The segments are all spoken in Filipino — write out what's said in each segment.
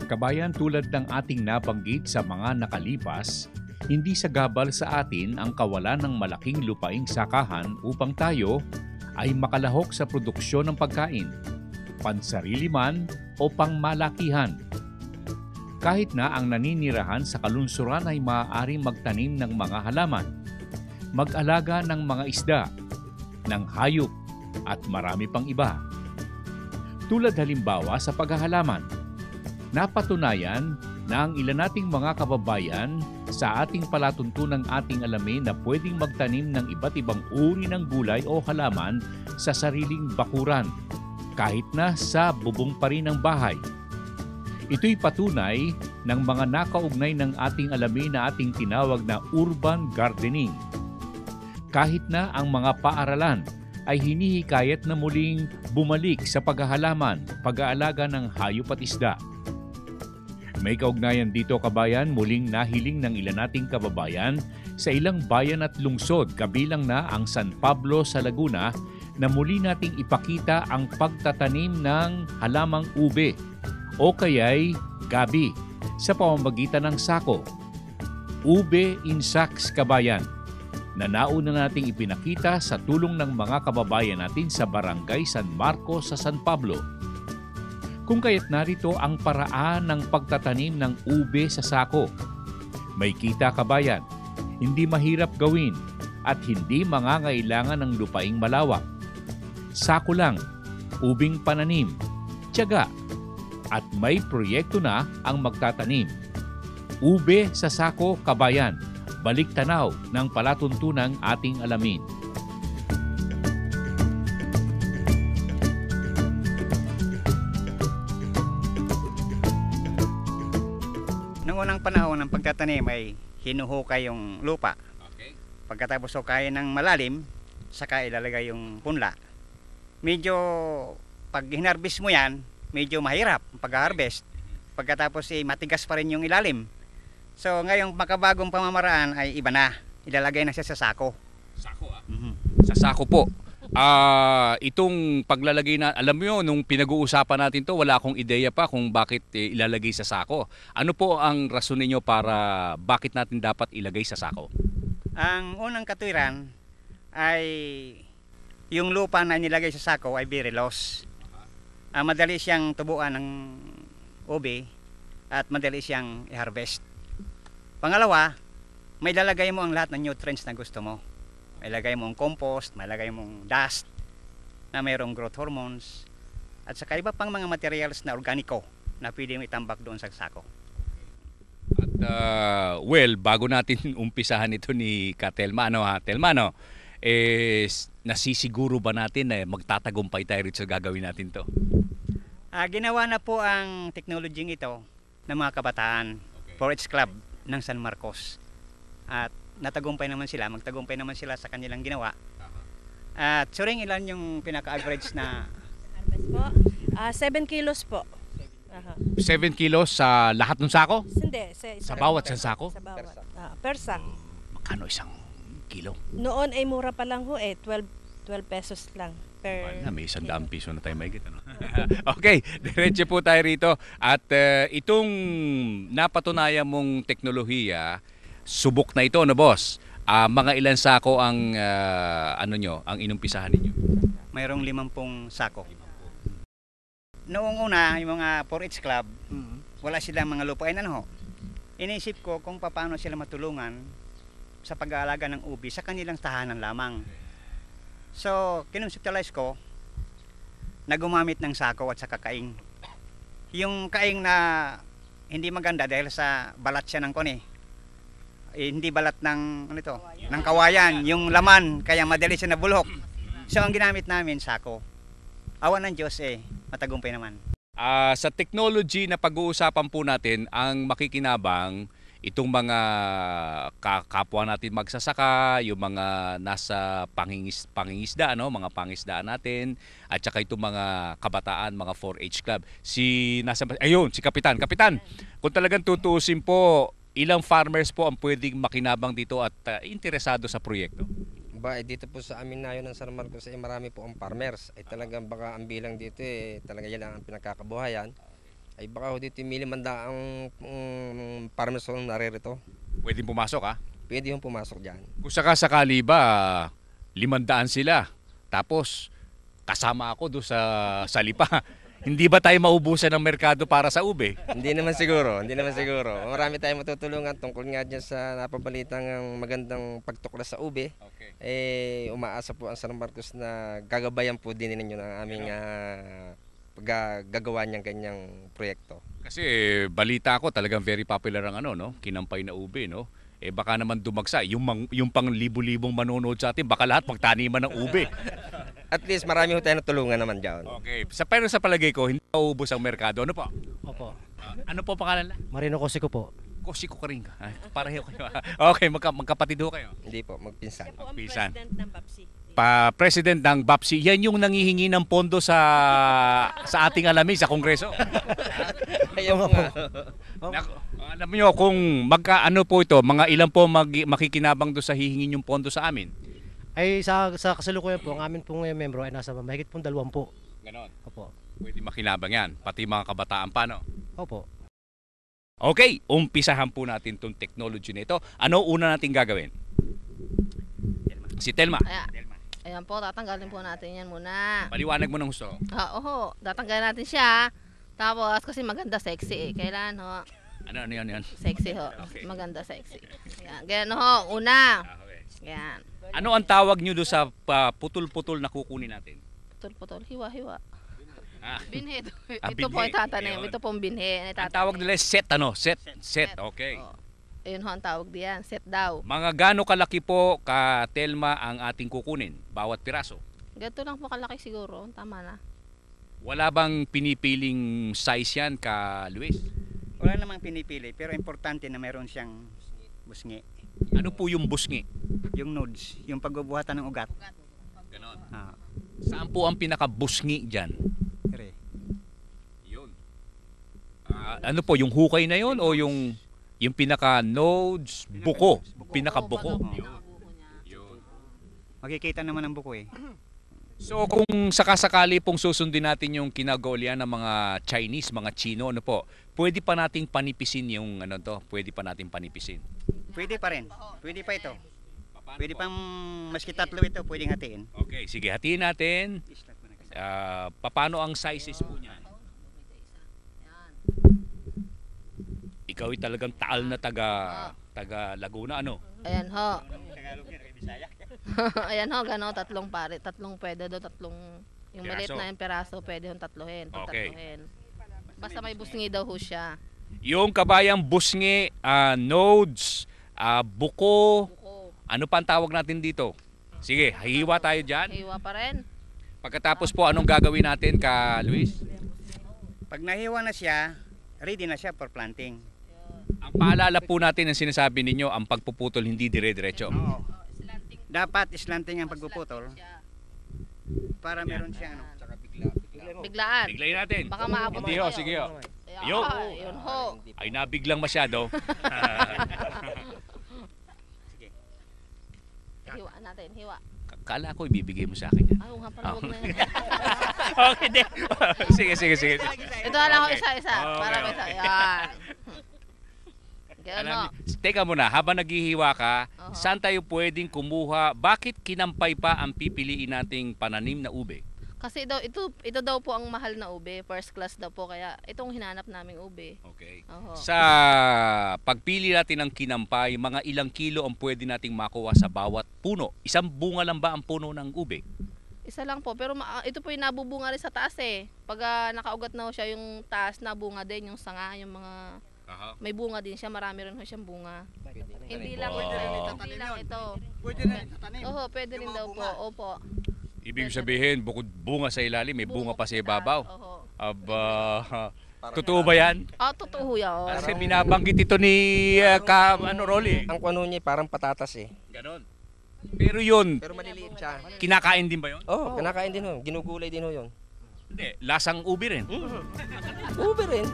Kabayan, tulad ng ating nabanggit sa mga nakalipas, hindi sagabal sa atin ang kawalan ng malaking lupaing sakahan upang tayo ay makalahok sa produksyon ng pagkain, pansarili man o pangmalakihan. Kahit na ang naninirahan sa kalunsuran ay maaaring magtanim ng mga halaman, mag-alaga ng mga isda, ng hayop at marami pang iba. Tulad halimbawa sa paghahalaman, napatunayan na ang ilan nating mga kababayan sa ating palatuntunang ating alamin na pwedeng magtanim ng iba't ibang uri ng gulay o halaman sa sariling bakuran, kahit na sa bubong pa rin ng bahay. Ito'y patunay ng mga nakaugnay ng ating alamin na ating tinawag na urban gardening. Kahit na ang mga paaralan ay hinihikayat na muling bumalik sa paghahalaman, pag-aalaga ng hayop at isda. May kaugnayan dito, kabayan, muling nahiling ng ilan nating kababayan sa ilang bayan at lungsod, kabilang na ang San Pablo sa Laguna, na muli nating ipakita ang pagtatanim ng halamang ube o kaya'y gabi sa pamamagitan ng sako. Ube in sacks, kabayan, na nauna nating ipinakita sa tulong ng mga kababayan natin sa Barangay San Marcos sa San Pablo. Kung kaya't narito ang paraan ng pagtatanim ng ube sa sako. May kita, kabayan, hindi mahirap gawin at hindi mangangailangan ng lupaing malawak. Sako lang, ubing pananim, tiyaga, at may proyekto na ang magtatanim. Ube sa sako, kabayan, balik tanaw ng palatuntunang ating alamin. Noong unang panahon ng pagtatanim ay hinuhukay yung lupa. Okay. Pagkatapos hukayin ng malalim, saka ilalagay yung punla. Medyo pag hinarvest mo yan, medyo mahirap pag-harvest. Pagkatapos matigas pa rin yung ilalim. So ngayong makabagong pamamaraan ay iba na. Ilalagay na siya sa sako. Sako Sa sako po. Itong paglalagay na, alam mo nung pinag-uusapan natin to, wala akong ideya pa kung bakit ilalagay sa sako. Ano po ang rason ninyo para bakit natin dapat ilagay sa sako? Ang unang katwiran ay yung lupa na nilagay sa sako ay very loose. Madali siyang tubuan ng ube at madali siyang i-harvest. Pangalawa, may lalagay mo ang lahat ng nutrients na gusto mo. May lagay mong compost, may lagay mong dust na mayroong growth hormones at saka iba pang mga materials na organiko na pwede mo itambak doon sa sako. At bago natin umpisahan ito ni Telma, Telma, nasisiguro ba natin na magtatagumpay tayo rito sa gagawin natin to? Ginawa na po ang technology ito ng mga kabataan, 4-H Club ng San Marcos. At natagumpay naman sila, magtagumpay naman sila sa kanilang ginawa. At suring ilan yung pinaka-average na harvest po? 7 kilos po. 7 kilos sa lahat ng sako? Hindi. Sa bawat isang sako? Sa bawat. Per sack. Magkano isang kilo? Noon ay mura pa lang ho 12 pesos lang. May 100 piso na tayo mahigit. Ano? Okay, diretso po tayo rito. At itong napatunayan mong teknolohiya, subok na ito, no boss? Mga ilan sako ang ang inumpisahan ninyo? mayroong 50 sako. Noong una, yung mga 4-H Club, wala silang mga lupain. Inisip ko kung paano sila matulungan sa pag-aalaga ng ubi sa kanilang tahanan lamang. So, kinonseptualize ko na gumamit ng sako at saka kaing. Yung kaing na hindi maganda dahil sa balat siya ng hindi balat ng ng kawayan, yung laman, kaya madali siya nabulhok. So, ang ginamit namin sako. Awan ng Diyos matagumpay naman. Sa technology na pag-uusapan po natin, ang makikinabang itong mga kapwa natin magsasaka, yung mga nasa pangingisda, mga pangisdaan natin, at saka itong mga kabataan, mga 4-H Club. Si Kapitan. Kapitan, kung talagang tutuusin po, ilang farmers po ang pwedeng makinabang dito at interesado sa proyekto? Dito po sa amin na yun ng San Marcos marami po ang farmers. Talagang baka ang bilang dito talaga yan ang pinakakabuhayan. Ay baka ho dito yung milimanda ang farmers ho naririto. Pwedeng pumasok ha? Pwede yung pumasok dyan. Kung sakasakali ba, 500 sila. Tapos, kasama ako doon sa lipa. Hindi ba tayo maubusan ng merkado para sa ube? Hindi naman siguro, hindi naman siguro. Marami tayong matutulungan tungkol nga dyan sa napabalitang magandang pagtuklas sa ube. Okay. Umaasa po ang San Marcos na gagabayan po din ninyo ng aming paggagawa niyang ganyang proyekto. Kasi balita ko talagang very popular ang no? Kinampay na ube, no? Baka naman dumagsa. Yung pang libo-libong manonood sa atin, baka lahat magtaniman ng ube. At least marami ho tayo natulungan naman dyan. Okay. Pero sa palagay ko, hindi maubos ang merkado. Ano po? Opo. Ano po pangalan na? Marino Cosico po. Kosiko ka rin ka. Pareho kayo. Okay, magkapatid ho kayo. Hindi po, magpinsan. Siya po ang Pisan. president ng PAPSI. President ng BAPSI, yan yung nangihingi ng pondo sa ating alamin sa Kongreso. Ayaw Oo nga. Alam niyo kung magkaano po ito, mga ilan po makikinabang do sa hihingin yung pondo sa amin? Ay sa kasalukuyan po, ang amin pong membro ay nasa mahigit pong 20 po. Ganon. Opo. Pwede makinabang yan, pati mga kabataan pa, no? Opo. Okay, umpisahan po natin itong technology nito. Ano una natin gagawin? Si Telma. Ayan po, tatanggalin po natin yan muna. Paliwanag mo ng gusto. Oo, tatanggalin natin siya. Tapos, kasi maganda sexy eh. Kailan ho? Ano yan? Sexy ho. Okay. Maganda sexy. Ayan, ganyan ho. Una. Okay. Ayan. Ano ang tawag nyo doon sa putol-putol na kukunin natin? Putol-putol. Hiwa-hiwa. Ah, Binhe. Ah, Ito binhe. po itatanim. Ayun. Ito pong binhe. ang tawag nila is set, ano? Set. Okay. Oh. Ayun ho ang tawag diyan. Set daw. Mga gaano kalaki po ka Telma ang ating kukunin? Bawat piraso? Ganito lang po kalaki siguro. Tama na. Wala bang pinipiling size yan ka Luis? Wala namang pinipili, pero importante na meron siyang busngi. Ano po yung busngi? Yung nodes, yung pagbubuhatan ng ugat. Ganon. Ah, Saan po ang pinaka-busngi dyan? ere. Yun. Ano po, yung hukay na yun o yung pinaka-nodes, buko? Pinaka-buko. Yun. Makikita naman ang buko eh. So kung sakasakali pong susundin natin yung kinagaulian ng mga Chinese, mga Chino, ano po, pwede pa nating panipisin yung pwede pa nating panipisin. Pwede pa rin. Pwede pa ito. Pwede pang maski tatlo ito, pwedeng hatiin. Okay, sige, hatiin natin. Paano ang sizes po niyan? Ikaw ay talagang taal na taga Laguna, ano? Ayan ho. Ayan ho, gano, tatlong pwede do, yung maliit Piraso. na yung peraso, pwede yung tatluhin. Okay. Basta may busngi daw ho siya. Yung kabayang busngi, nodes, buko, Buko, ano pa ang tawag natin dito? Sige, hiwa tayo dyan. hiwa pa rin. Pagkatapos po, anong gagawin natin ka Luis? Pag nahiwa na siya, ready na siya for planting. Ang paalala po natin ang sinasabi ninyo, ang pagpuputol hindi dire-diretso. Oo. Dapat slanting ang pagpuputol para meron siyang ano. Biglaan. Biglayin natin. Baka maabot Hindi ho, tayo. sige ho. Ayan, Yo. yun ho. Ay nabiglang masyado. Hiwa natin, hiwa. Kala ko ibibigay mo sa akin yan. Ay, nga pala, huwag na yan. Okay, di. Sige. Ito na lang ho Okay. isa-isa. Okay, Para may isa. Yan. Ganun ho. Teka muna, habang naghihiwa ka, Oo. saan tayo pwedeng kumuha? Bakit kinampay pa ang pipiliin nating pananim na ube? Kasi daw, ito daw po ang mahal na ube. First class daw po. Kaya itong hinanap naming ube. Okay. Oho. Sa pagpili natin ng kinampay, mga ilang kilo ang pwede nating makuha sa bawat puno? Isang bunga lang ba ang puno ng ube? Isa lang po. Pero ito po yung nabubunga rin sa taas eh. Pag nakaugat na ho siya yung taas, nabunga din yung sanga, yung mga... May bunga din siya, marami rin ho siyang bunga. Hindi lang, hindi lang ito. Pwede na tatanim. Oo, pwede rin daw po. Opo. Ibig sabihin, bukod bunga sa ilalim, may bunga pa sa ibabaw. Oho. Aba, totoo ba yan? Totoo ho yan. Kasi binabanggit ito ni Rolly. Ang kuno niya parang patatas eh. Ganon. Pero yun, Pero maliliit siya. kinakain din ba yun? Oh, kinakain din ho. Ginugulay din ho yun. Hindi, lasang ubi rin. Ube rin.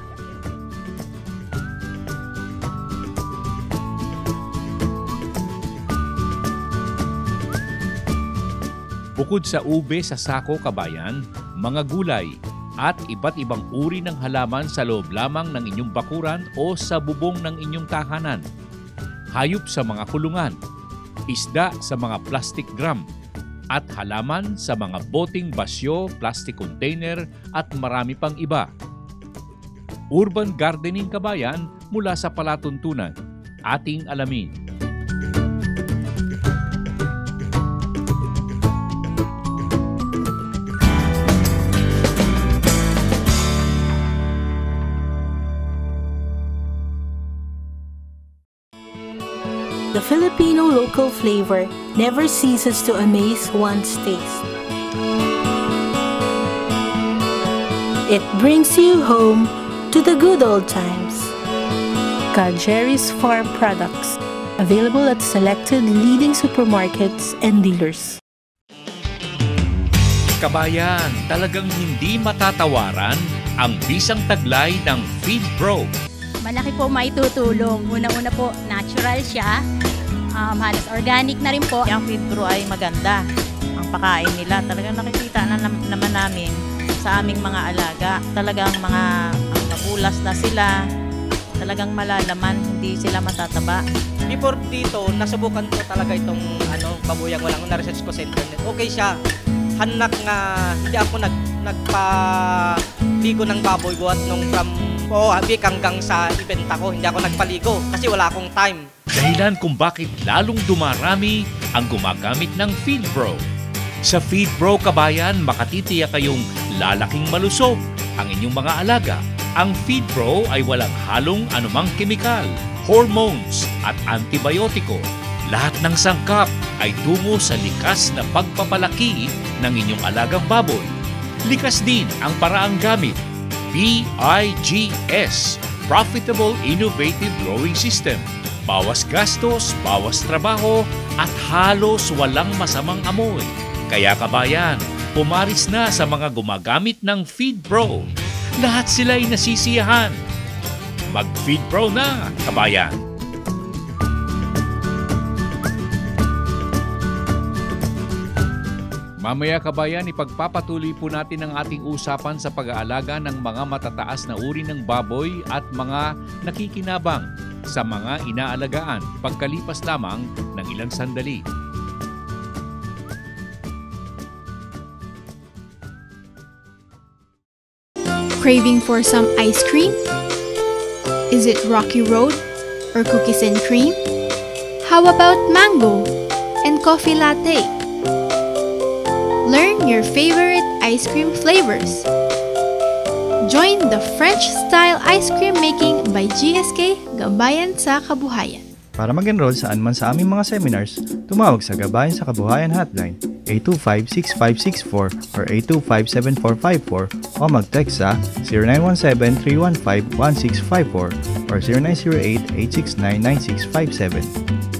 Bukod sa ube sa sako kabayan, mga gulay, at iba't ibang uri ng halaman sa loob lamang ng inyong bakuran o sa bubong ng inyong tahanan. Hayop sa mga kulungan, isda sa mga plastic drum, at halaman sa mga boting basyo, plastic container at marami pang iba. Urban gardening kabayan mula sa palatuntunan. Ating alamin. The Filipino local flavor never ceases to amaze one's taste. It brings you home to the good old times. Jerry's Farm Products, available at selected leading supermarkets and dealers. Kabayan, talagang hindi matatawaran ang bisang taglay ng Feed Pro. Malaki po maitutulong. Una-una po, natural siya. Halos organic na rin po. Yung Feed Pro ay maganda. Ang pakain nila, talagang nakikita na naman namin sa aming mga alaga. Talagang mga nabulas na sila. Talagang malalaman, hindi sila matataba. Before dito, nasubukan ko talaga itong babuyang walang na-research ko sa internet. Okay siya. Hanak nga, hindi ako nagpaligo ng baboy buhat nung from week hanggang sa ibenta ko. Hindi ako nagpaligo kasi wala akong time. Dahilan kung bakit lalong dumarami ang gumagamit ng Feed Pro. Sa Feed Pro kabayan, makatitiyak kayong lalaking malusog ang inyong mga alaga. Ang Feed Pro ay walang halong anumang kemikal, hormones at antibiotiko. Lahat ng sangkap ay tungo sa likas na pagpapalaki ng inyong alagang baboy. Likas din ang paraang gamit. PIGS, Profitable Innovative Growing System. Bawas gastos, bawas trabaho, at halos walang masamang amoy. Kaya kabayan, pumaris na sa mga gumagamit ng Feed Pro. Lahat sila ay nasisiyahan. Mag-Feed Pro na, kabayan! Mamaya kabayan, ipagpapatuloy po natin ang ating usapan sa pag-aalaga ng mga matataas na uri ng baboy at mga nakikinabang sa mga inaalagaan pagkalipas lamang ng ilang sandali. Craving for some ice cream? Is it Rocky Road or cookies and cream? How about mango and coffee latte? Learn your favorite ice cream flavors. Join the French-style ice cream making by GSK Gabayan sa Kabuhayan. Para mag-enroll saan man sa aming mga seminars, tumawag sa Gabayan sa Kabuhayan hotline 825-6564 or 825-7454 o mag-text sa 0917-315-1654 or 0908-869-9657.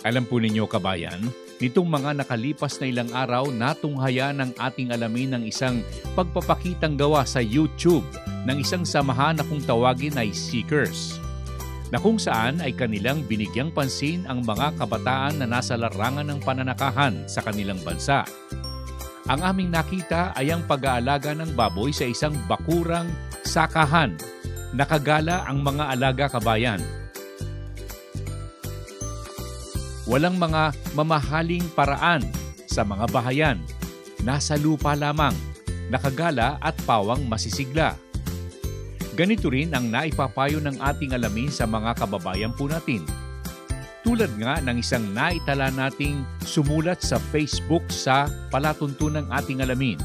Alam po ninyo kabayan, nitong mga nakalipas na ilang araw, natunghaya ng ating alamin ng isang pagpapakitang gawa sa YouTube ng isang samahan na kung tawagin ay Seekers, na kung saan ay kanilang binigyang pansin ang mga kabataan na nasa larangan ng pananakahan sa kanilang bansa. Ang aming nakita ay ang pag-aalaga ng baboy sa isang bakurang sakahan. Nakagala ang mga alaga kabayan. Walang mga mamahaling paraan sa mga bahayan. Nasa lupa lamang, nakagala at pawang masisigla. Ganito rin ang naipapayo ng ating alamin sa mga kababayan po natin. Tulad nga ng isang naitala nating sumulat sa Facebook sa palatuntunang ating alamin.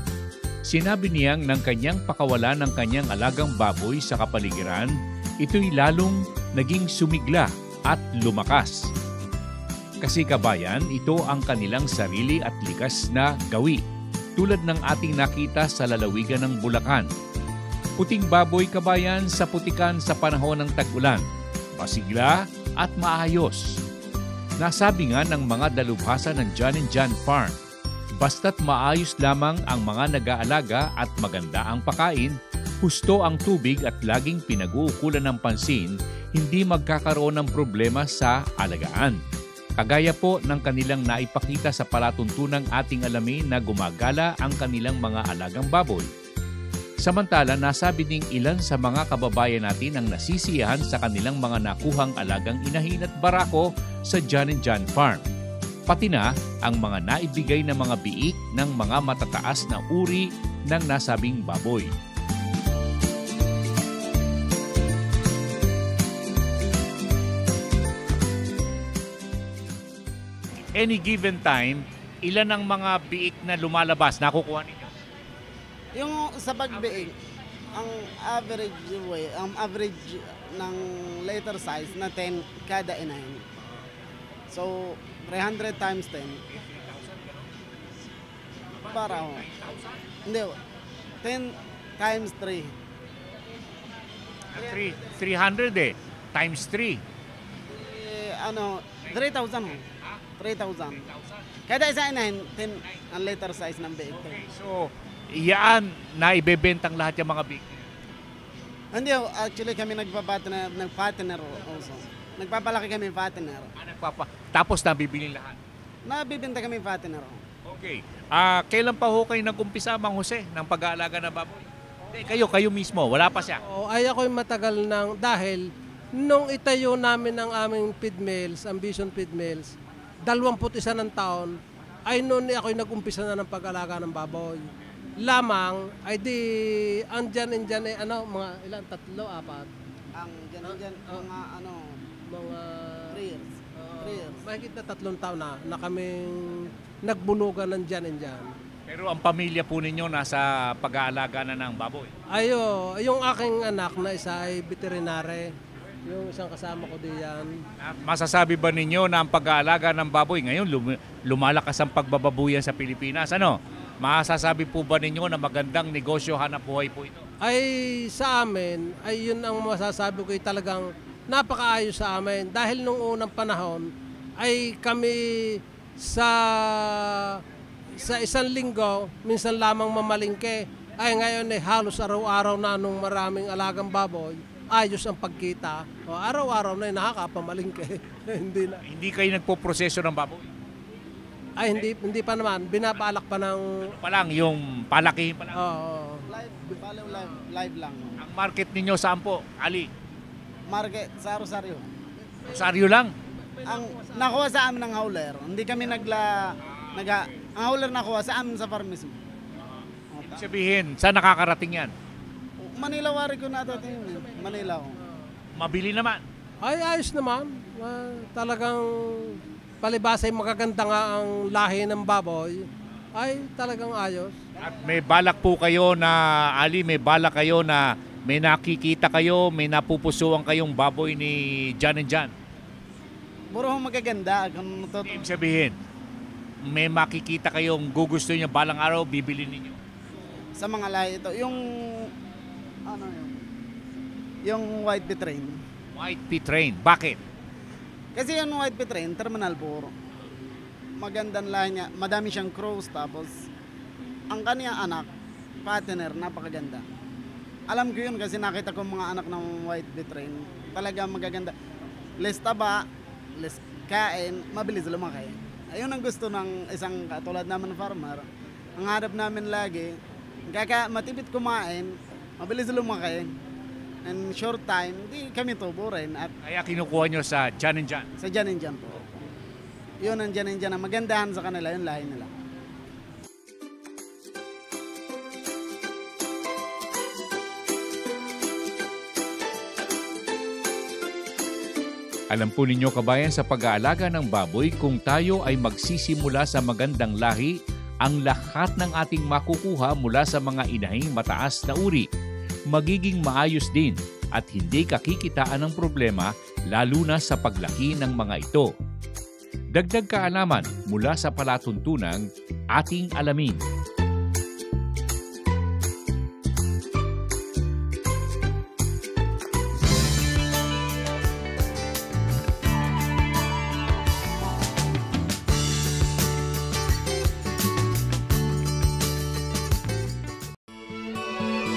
Sinabi niyang ng kanyang pakawalan ng kanyang alagang baboy sa kapaligiran, ito'y lalong naging sumigla at lumakas. Kasi kabayan, ito ang kanilang sarili at likas na gawi, tulad ng ating nakita sa lalawigan ng Bulacan. Puting baboy kabayan sa putikan sa panahon ng tag-ulan, masigla at maayos. Nasabi nga ng mga dalubhasa ng John & John Farm, Basta't maayos lamang ang mga nag-aalaga at maganda ang pakain, husto ang tubig at laging pinag-uukulan ng pansin, hindi magkakaroon ng problema sa alagaan. Kagaya po ng kanilang naipakita sa palatuntunang ating alamin na gumagala ang kanilang mga alagang baboy. Samantala, nasabi ding ilan sa mga kababayan natin ang nasisiyahan sa kanilang mga nakuhang alagang inahin at barako sa John & John Farm. Pati na ang mga naibigay na mga biik ng mga matataas na uri ng nasabing baboy. Any given time, ilan ang mga biik na lumalabas nakukuha ninyo? Yung sa pagbiik, ang average ng later size na 10 kada inahin. So 300 times 10. Para hindi 10 times 3. 300 times 3. 3,000. 3,000. Kada isa inahin 10 ang later size ng biik. So iyaan na ibebentang lahat yung mga biik. Hindi, actually kami nagpa-partner also. Nagpapalaki kami partner. Tapos nabibili lahat? Nabibinta kami partner. Okay. Kailan pa ho kayo nag-umpisa, Mang Jose, ng pag-aalaga ng baboy? Kayo mismo, wala pa siya? Ay ako'y matagal nang dahil nung itayo namin ang aming feed mills, Ambition Feed Mills, 21 ng taon, ay noon ako'y nag-umpisa na ng pag-aalaga ng baboy. Lamang, ay di, andyan mga ilan, 3, 4? Ang dyan, mga 3 years. 3 years. Mahigit na 3 taon na kaming nagbunugan ng dyan and dyan. Pero ang pamilya po ninyo nasa pag-aalaga na ng baboy? Yung aking anak na isa ay veterinary. Yung isang kasama ko diyan. Masasabi ba ninyo na ang pag-aalaga ng baboy ngayon lumalakas ang pagbababuyan sa Pilipinas? Masasabi po ba ninyo na magandang negosyo, hanap buhay po ito? Ay sa amin, ay yun ang masasabi ko ay talagang napakaayos sa amin. Dahil nung unang panahon ay kami sa isang linggo, minsan lamang mamalingke. Ay ngayon ay halos araw-araw na nung maraming alagang baboy. Ayos ang pagkita. Araw-araw na nakakapamalingke. Hindi kayo nagpo-proseso ng baboy? Ay hindi pa naman. Binapalak pa ng... yung palakihin pa lang? Oo. Live lang. Ang market ninyo saan po, Ali? Market sa Rosario. Rosario lang? Ang nakuha sa amin ng hauler. Hindi kami ang hauler nakuha sa amin sa farm mismo. Ibig sabihin, saan nakakarating yan? Manila wari ko natating. Manila. Mabili naman? Ay ayos naman. Talagang palibasa ay magaganda nga ang lahi ng baboy. Ay talagang ayos. At may balak po kayo na, Ali, may balak kayo na may nakikita kayo, may napupusuan kayong baboy ni John & John? Puro magaganda. Ibig sabihin, may makikita kayong gugusto niyo balang araw, bibili ninyo? Sa mga lahi ito, yung white Petrain. White Petrain, bakit? Kasi yung white Petrain, terminal puro. Magandang lahi niya, madami siyang crows, tapos ang kanyang anak, partner, napakaganda. Alam ko yun kasi nakita ko mga anak ng white Petrain, talaga magaganda. Less taba, less kain, mabilis lumaki. Ayun ang gusto ng isang katulad naman farmer. Ang harap namin lagi, matipid kumain, mabilis lumaki. In short time, di kami tubo rin. At kaya kinukuha nyo sa John & John? Sa John & John po. Yun ang John & John na magandahan sa kanila, yung lahi nila. Alam po ninyo kabayan, sa pag-aalaga ng baboy, kung tayo ay magsisimula sa magandang lahi, ang lahat ng ating makukuha mula sa mga inahing mataas na uri, magiging maayos din at hindi kakikitaan ng problema lalo na sa paglaki ng mga ito. Dagdag kaalaman mula sa palatuntunang ating alamin.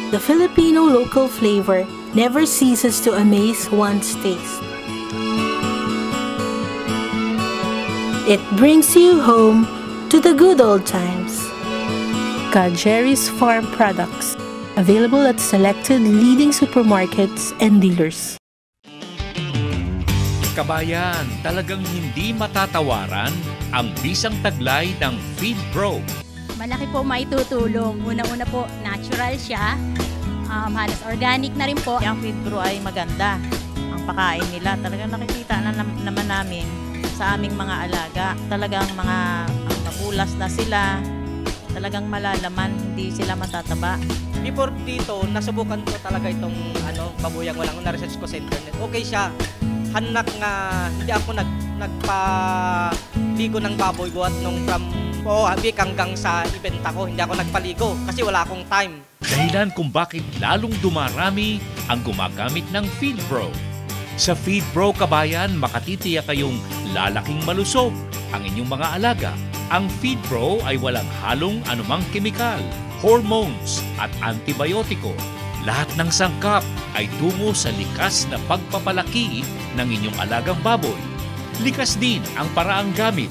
The Filipino local flavor never ceases to amaze one's taste. It brings you home to the good old times. Jerry's Farm Products, available at selected leading supermarkets and dealers. Kabayan, talagang hindi matatawaran ang bisang taglay ng Feed Pro. Malaki po maitutulong. Una-una po, natural siya. Halos organic na rin po. Ang Feed Pro ay maganda. Ang pakain nila, talagang nakikita na naman namin sa aming mga alaga. Talagang mga mabulas na sila. Talagang malalaman, hindi sila matataba. Before dito, nasubukan ko talaga itong babuyang walang na-research ko sa internet. Okay siya. Hanak nga, hindi ako nagpaligo ng baboy buhat nung from week hanggang sa ibenta ko. Hindi ako nagpaligo kasi wala akong time. Dahilan kung bakit lalong dumarami ang gumagamit ng Feed Pro. Sa Feed Pro, kabayan, makatitiyak kayong lalaking malusog ang inyong mga alaga. Ang Feed Pro ay walang halong anumang kemikal, hormones at antibiotiko. Lahat ng sangkap ay tungo sa likas na pagpapalaki ng inyong alagang baboy. Likas din ang paraang gamit.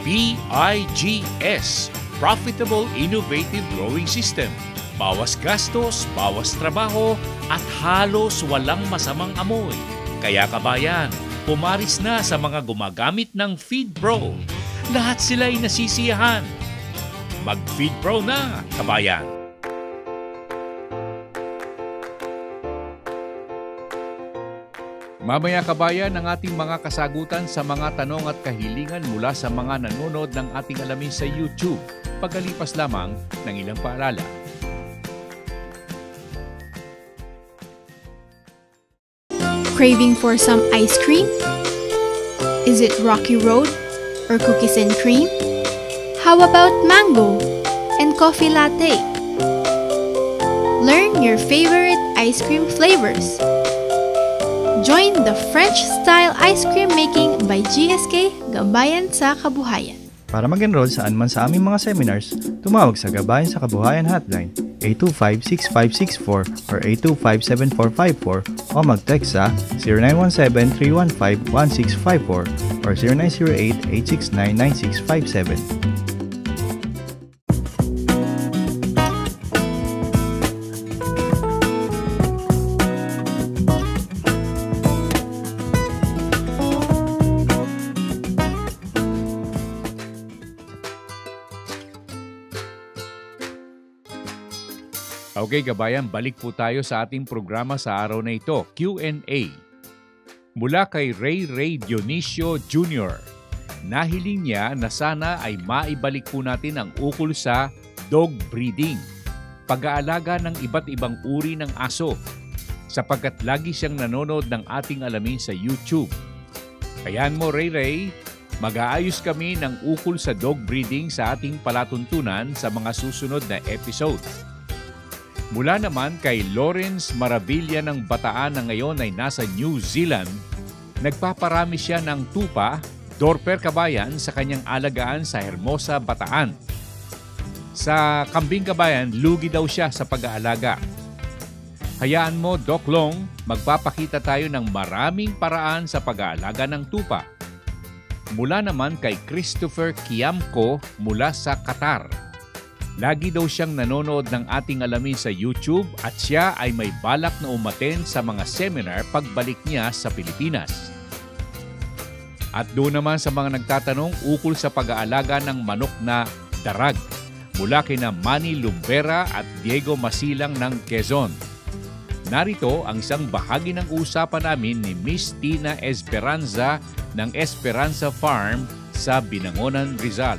PIGS, Profitable Innovative Growing System. Bawas gastos, bawas trabaho at halos walang masamang amoy. Kaya kabayan, pumaris na sa mga gumagamit ng Feed Pro. Lahat sila ay nasisiyahan. Mag-Feed Pro na, kabayan! Mamaya kabayan ang ating mga kasagutan sa mga tanong at kahilingan mula sa mga nanonood ng ating alamin sa YouTube. Pagkalipas lamang ng ilang paalala. Craving for some ice cream? Is it Rocky Road or cookies and cream? How about mango and coffee latte? Learn your favorite ice cream flavors. Join the French-style ice cream making by GSK Gabayan sa Kabuhayan. Para mag-enroll saan man sa aming mga seminars, tumawag sa Gabayan sa Kabuhayan Hotline 825-6564 or 825-7454 o mag-text sa 0917-315-1654 or 0908-869-9657. Okay, kabayan, balik po tayo sa ating programa sa araw na ito, Q&A. Mula kay Ray Dionisio Jr. Nahiling niya na sana ay maibalik po natin ang ukol sa dog breeding, pag-aalaga ng iba't ibang uri ng aso, sapagkat lagi siyang nanonood ng ating alamin sa YouTube. Ayan mo, Ray, mag-aayos kami ng ukol sa dog breeding sa ating palatuntunan sa mga susunod na episode. Mula naman kay Lawrence Maravilla ng Bataan na ngayon ay nasa New Zealand, nagpaparami siya ng tupa, Dorper kabayan sa kanyang alagaan sa Hermosa, Bataan. Sa kambing kabayan, lugi daw siya sa pag-aalaga. Hayaan mo, Doc Long, magpapakita tayo ng maraming paraan sa pag-aalaga ng tupa. Mula naman kay Christopher Kiamco mula sa Qatar. Lagi daw siyang nanonood ng ating alamin sa YouTube at siya ay may balak na umattend sa mga seminar pagbalik niya sa Pilipinas. At doon naman sa mga nagtatanong ukol sa pag-aalaga ng manok na darag mula kina Manny Lumbera at Diego Masilang ng Quezon. Narito ang isang bahagi ng usapan namin ni Miss Tina Esperanza ng Esperanza Farm sa Binangonan, Rizal.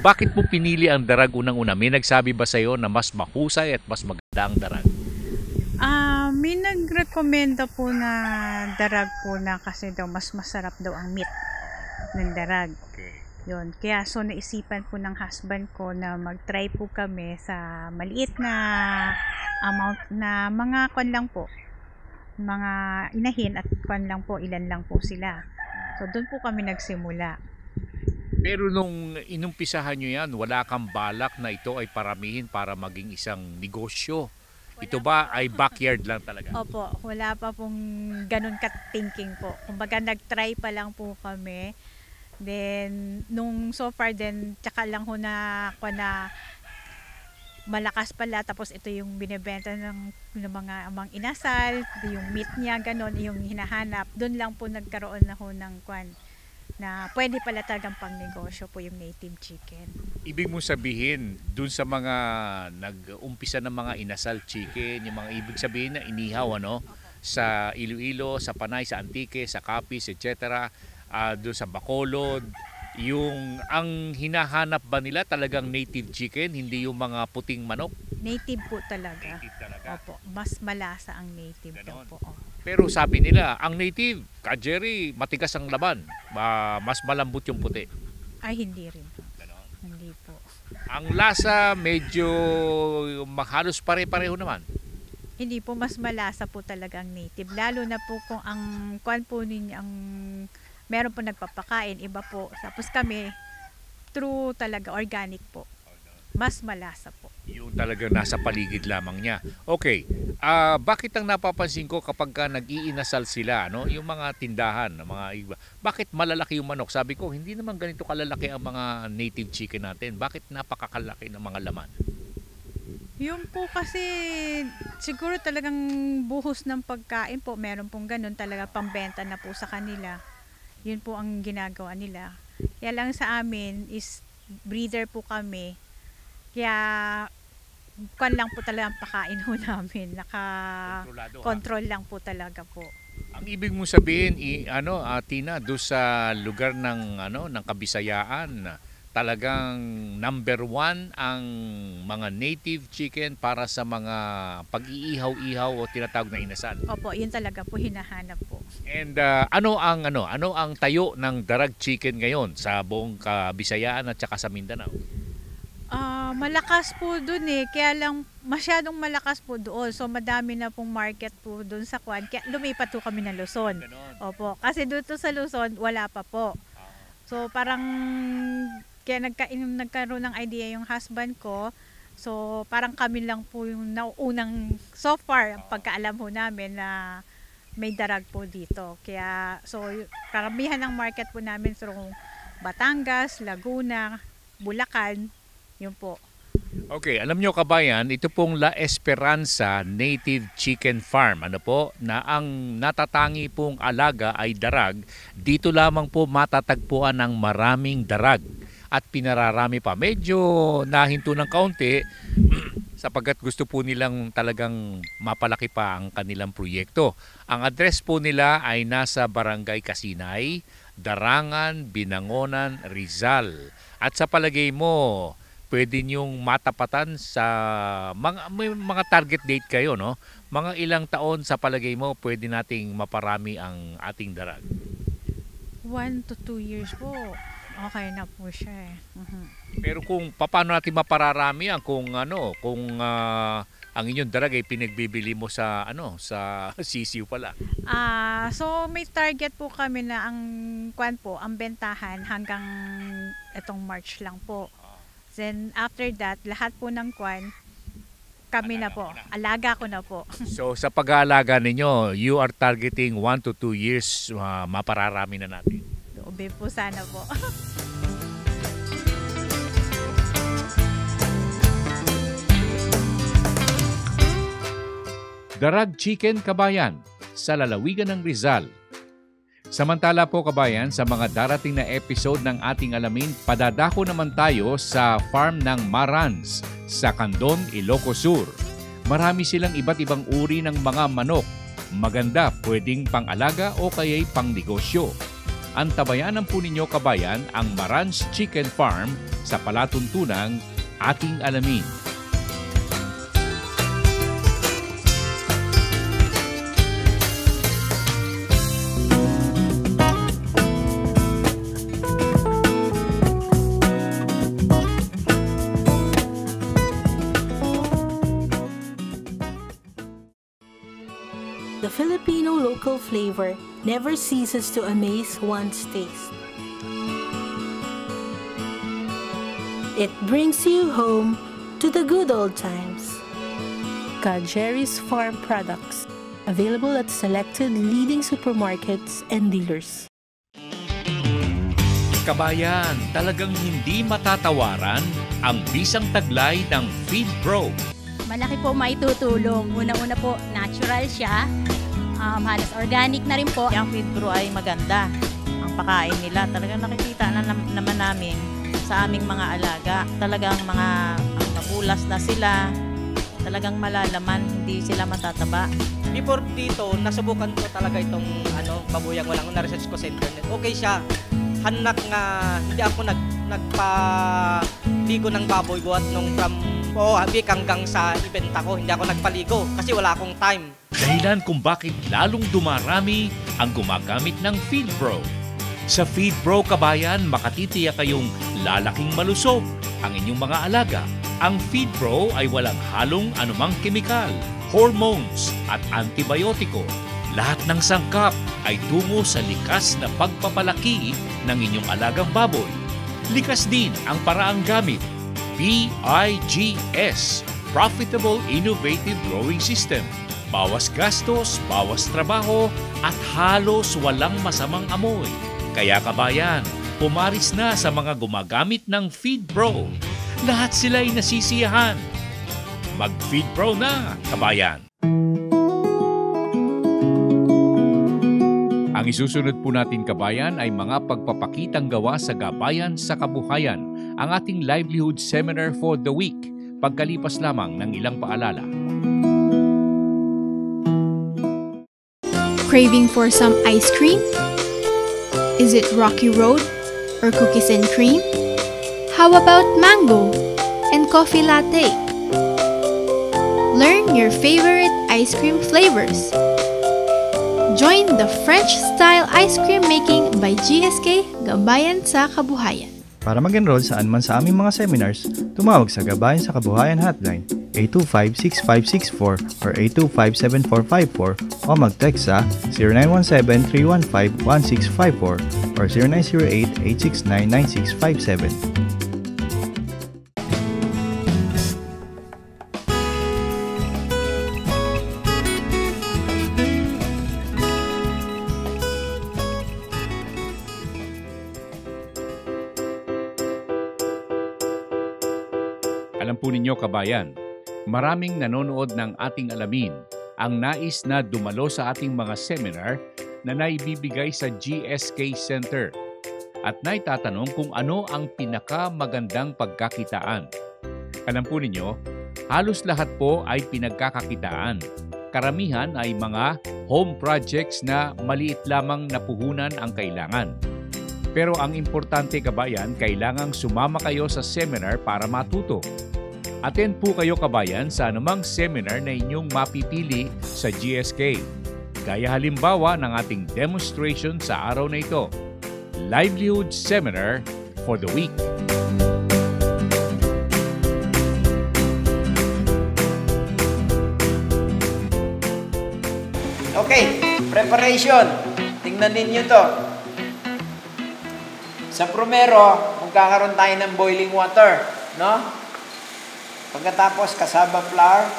Bakit mo pinili ang darag unang-una? May nagsabi ba sa'yo na mas mahusay at mas maganda ang darag? May nagrekomenda po na darag po na kasi daw mas masarap daw ang meat ng darag. Okay. Yun. Kaya so naisipan po ng husband ko na mag-try po kami sa maliit na amount na mga kwan lang po. Mga inahin at kwan lang po, ilan lang po sila. So doon po kami nagsimula. Pero nung inumpisahan nyo yan, wala kang balak na ito ay paramihin para maging isang negosyo? Ito ba ay backyard lang talaga? Opo, wala pa pong ganun ka-thinking po. Kumbaga nag-try pa lang po kami. Then, nung so far then, tsaka lang ho na malakas pala. Tapos ito yung binibenta ng mga amang inasal, yung meat niya, ganun, yung hinahanap. Doon lang po nagkaroon na ho ng na pwede pala talagang pang negosyo po yung native chicken. Ibig mo sabihin, dun sa mga nag-umpisa ng mga inasal chicken, yung mga ibig sabihin na inihaw, ano? Sa Iloilo, sa Panay, sa Antique, sa Capiz, etc. Doon sa Bacolod, ang hinahanap ba nila talagang native chicken, hindi yung mga puting manok? Native po talaga. Native talaga. Opo, mas malasa ang native daw po. Pero sabi nila, ang native, Jerry, matigas ang laman. Mas malambot yung puti. Ay, hindi rin po. Hindi po. Ang lasa, medyo halos pare-pareho naman. Hindi po, mas malasa po talaga ang native. Lalo na po kung ang kuan po ninyo, meron po nagpapakain, iba po. Tapos kami, true talaga, organic po. Mas malasa po. Yung talagang nasa paligid lamang niya. Okay, bakit ang napapansin ko kapag nag-iinasal sila, no? Yung mga tindahan, mga iba, bakit malalaki yung manok? Sabi ko, hindi naman ganito kalalaki ang mga native chicken natin. Bakit napakakalaki ng mga laman? Yun po kasi siguro talagang buhos ng pagkain po. Meron pong ganun talaga pambenta na po sa kanila. Yun po ang ginagawa nila. Kaya lang sa amin is breeder po kami. Kaya kwan lang po talaga ang pakain ho namin. Naka-control lang po talaga po. Ang ibig mo sabihin, Tina, doon sa lugar ng Kabisayaan, talagang number 1 ang mga native chicken para sa mga pag-iihaw-ihaw o tinatawag na inasal. Opo, yun talaga po hinahanap po. And ano ang tayo ng darag chicken ngayon sa buong Kabisayaan at saka sa Mindanao? Malakas po dun kaya lang masyadong malakas po doon. So madami na pong market po dun sa kwan. Kaya lumipat po kami ng Luzon. Opo, kasi dito sa Luzon wala pa po. So parang kaya nagkaroon ng idea yung husband ko. So parang kami lang po yung nauunang so far pagkaalam ho namin na may darag po dito. Kaya so karamihan ng market po namin through Batangas, Laguna, Bulacan, yun po. Okay, alam nyo kabayan, ito pong La Esperanza Native Chicken Farm, na ang natatangi pong alaga ay darag. Dito lamang po matatagpuan ng maraming darag at pinararami pa. Medyo nahinto ng kaunti sapagkat gusto po nilang talagang mapalaki pa ang kanilang proyekto. Ang address po nila ay nasa Barangay Kasinay, Darangan, Binangonan, Rizal. At sa palagay mo, pwede niyong matapatan sa mga target date kayo, no? Mga ilang taon sa palagay mo pwede nating maparami ang ating darag? 1 to 2 years po. Okay na po siya Pero kung paano natin mapararami kung ang inyong darag ay pinagbibili mo sa sisiw pala. So may target po kami na ang bentahan hanggang itong March lang po. Then after that, lahat po ng kami na po. Alaga ko na po. So sa pag-aalaga ninyo, you are targeting 1 to 2 years mapararami na natin. Ube po sana po. Darag Chicken Kabayan sa lalawigan ng Rizal. Samantala po kabayan, sa mga darating na episode ng ating alamin, padadako naman tayo sa farm ng Marans sa Candon, Ilocos Sur. Marami silang iba't ibang uri ng mga manok. Maganda, pwedeng pang-alaga o kaya'y pang-negosyo. Antabayanan po ninyo kabayan ang Marans Chicken Farm sa palatuntunang ating alamin. The Filipino local flavor never ceases to amaze one's taste. It brings you home to the good old times. Jerry's Farm Products, available at selected leading supermarkets and dealers. Kabayan, talagang hindi matatawaran ang bisang taglay ng Feed Pro. Malaki po maitutulong. Una-una po, natural siya. Halos organic na rin po. Ang Feed Pro ay maganda. Ang pakain nila, talagang nakikita na naman namin sa aming mga alaga. Talagang mga mabulas na sila. Talagang malalaman, hindi sila matataba. Before dito, nasubukan ko talaga itong babuyang walang na-research ko sa internet. Okay siya. Hanak nga, hindi ako nagpaligo ng baboy buhat nung from Habik hanggang sa ibenta ko. Hindi ako nagpaligo kasi wala akong time. Dahilan kung bakit lalong dumarami ang gumagamit ng Feed Pro. Sa Feed Pro, kabayan, makatitiyak kayong lalaking malusog ang inyong mga alaga. Ang Feed Pro ay walang halong anumang kemikal, hormones at antibiotiko. Lahat ng sangkap ay tungo sa likas na pagpapalaki ng inyong alagang baboy. Likas din ang paraang gamit. PIGS, Profitable Innovative Growing System. Bawas gastos, bawas trabaho at halos walang masamang amoy. Kaya kabayan, pumaris na sa mga gumagamit ng Feed Pro. Lahat sila ay nasisiyahan. Mag-Feed Pro na, kabayan! Ang isusunod po natin, kabayan, ay mga pagpapakitang gawa sa gabayan sa kabuhayan, ang ating livelihood seminar for the week, pagkalipas lamang ng ilang paalala. Craving for some ice cream? Is it Rocky Road or cookies and cream? How about mango and coffee latte? Learn your favorite ice cream flavors. Join the French-style ice cream making by GSK Gabayan sa Kabuhayan. Para mag-enroll saan man sa aming mga seminars, tumawag sa Gabayan sa Kabuhayan Hotline 825-6564 or 825-7454 o mag-text sa 0917-315-1654 or 0908-869-9657. Alam po ninyo, kabayan, maraming nanonood ng ating alamin ang nais na dumalo sa ating mga seminar na naibibigay sa GSK Center at naitatanong kung ano ang pinakamagandang pagkakitaan. Alam po ninyo, halos lahat po ay pinagkakakitaan. Karamihan ay mga home projects na maliit lamang na puhunan ang kailangan. Pero ang importante, kabayan, kailangang sumama kayo sa seminar para matuto. Attend po kayo, kabayan, sa anumang seminar na inyong mapipili sa GSK. Gaya halimbawa ng ating demonstration sa araw na ito, Livelihood Seminar for the Week. Okay, preparation. Tingnan ninyo to. Sa primero, magkakaroon tayo ng boiling water, no? Pagkatapos, cassava flour,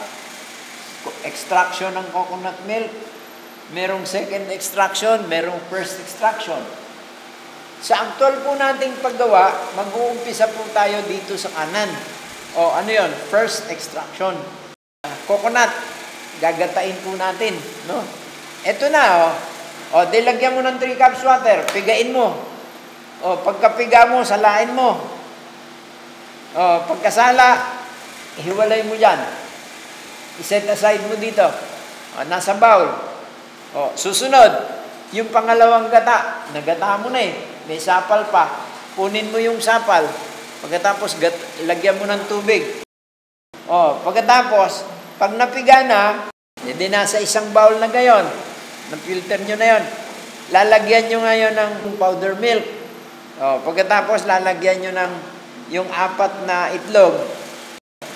extraction ng coconut milk, merong second extraction, merong first extraction. Sa actual po nating paggawa, mag-uumpisa po tayo dito sa kanan. O, ano yon? First extraction. Coconut, gagatain po natin, no? Ito na, o, dilagyan mo ng 3 cups water, pigain mo. O, pagkapiga mo, salain mo. O, pagkasala, ihiwalay mo dyan. I-set aside mo dito. O, nasa bowl. O, susunod, yung pangalawang gata. Nagata mo na eh. May sapal pa. Punin mo yung sapal. Pagkatapos, lagyan mo ng tubig. O, pagkatapos, pag napiga na, hindi nasa isang bowl na gayon. Na-filter nyo na yon. Lalagyan nyo ngayon ng powder milk. O, pagkatapos, lalagyan nyo ng yung 4 na itlog.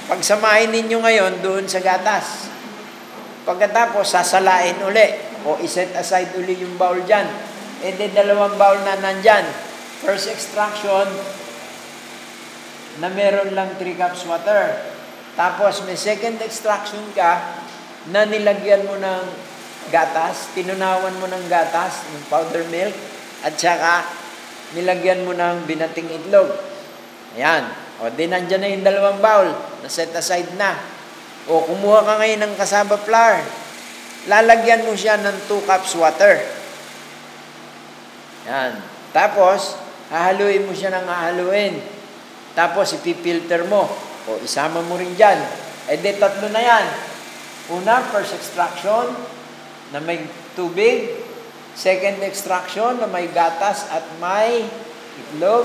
Pagsamahin ninyo ngayon doon sa gatas. Pagkatapos, sasalain uli. o iset aside uli yung bowl dyan. E di 2 bowl na nandyan. First extraction, na meron lang 3 cups water. Tapos may second extraction ka, na nilagyan mo ng gatas, tinunawan mo ng gatas, ng powder milk, at saka nilagyan mo ng binating itlog. Ayan. O, di nandyan na yung 2 bowl, na set aside na. O, kumuha ka ngayon ng cassava flour. Lalagyan mo siya ng 2 cups water. Ayan. Tapos, hahaluin mo siya ng hahaluin. Tapos, ipipilter mo. O, isama mo rin dyan. E, di 3 na yan. Una, first extraction, na may tubig. Second extraction, na may gatas at may itlog.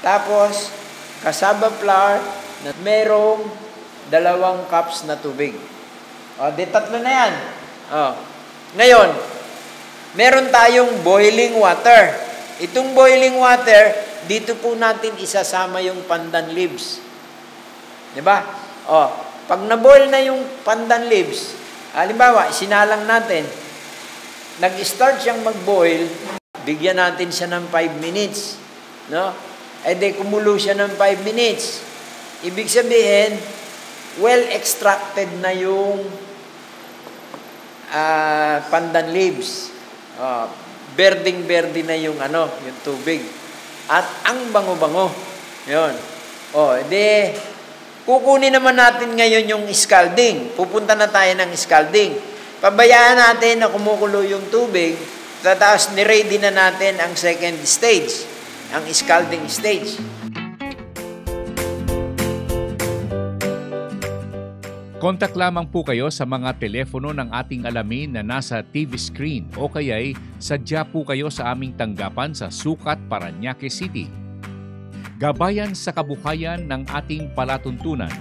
Tapos, cassava flour, na merong 2 cups na tubig. O, di 3 na yan. O. Ngayon, meron tayong boiling water. Itong boiling water, dito po natin isasama yung pandan leaves. Diba? O, pag na-boil na yung pandan leaves, halimbawa, sinalang natin, nag-start siyang mag-boil, bigyan natin siya ng 5 minutes. No? E di kumulo siya ng 5 minutes. Ibig sabihin, well extracted na yung pandan leaves. Berding-berde na yung yung tubig. At ang bango-bango. 'Yon. Edi kukunin naman natin ngayon yung scalding. Pupunta na tayo ng scalding. Pabayaan natin na kumukulo yung tubig, tapos ni-ready na natin ang second stage, ang scalding stage. Kontak lamang po kayo sa mga telepono ng ating alamin na nasa TV screen o kaya'y sadya po kayo sa aming tanggapan sa Sukat, Parañaque City. Gabayan sa kabuhayan ng ating palatuntunan.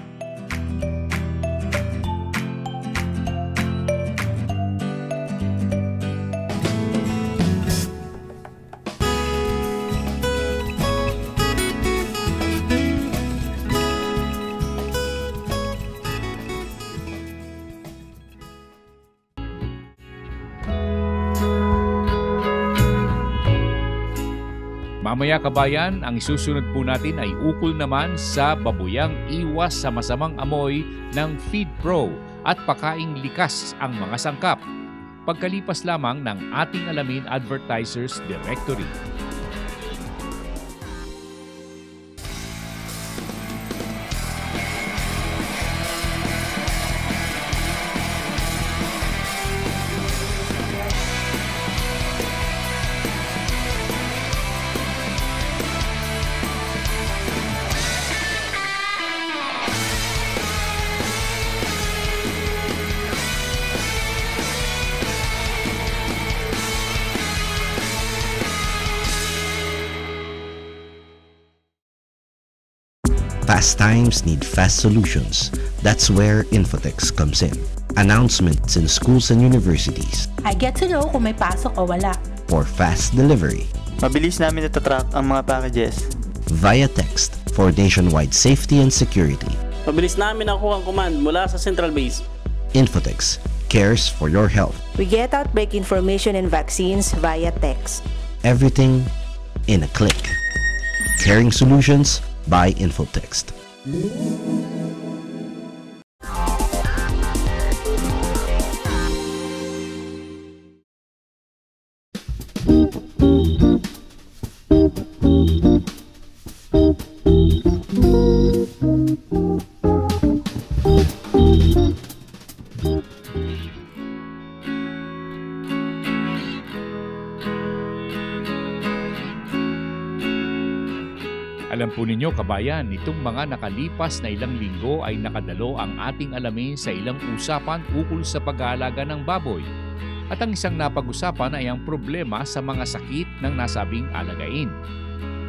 Mamaya kabayan, ang isusunod po natin ay ukol naman sa babuyang iwas sa masamang amoy ng Feed Pro at pakaing likas ang mga sangkap. Pagkalipas lamang ng ating alamin Advertisers Directory. Fast times need fast solutions. That's where Infotex comes in. Announcements in schools and universities. I get to know kung may pasok o wala. For fast delivery. Mabilis namin natatrack ang mga packages. Via text for nationwide safety and security. Mabilis namin nakuha ang command mula sa central base. Infotex cares for your health. We get outbreak information and vaccines via text. Everything in a click. Caring solutions by Infotext. Alam po ninyo kabayan, nitong mga nakalipas na ilang linggo ay nakadalo ang ating alamin sa ilang usapan ukol sa pag-aalaga ng baboy. At ang isang napag-usapan ay ang problema sa mga sakit ng nasabing alagain.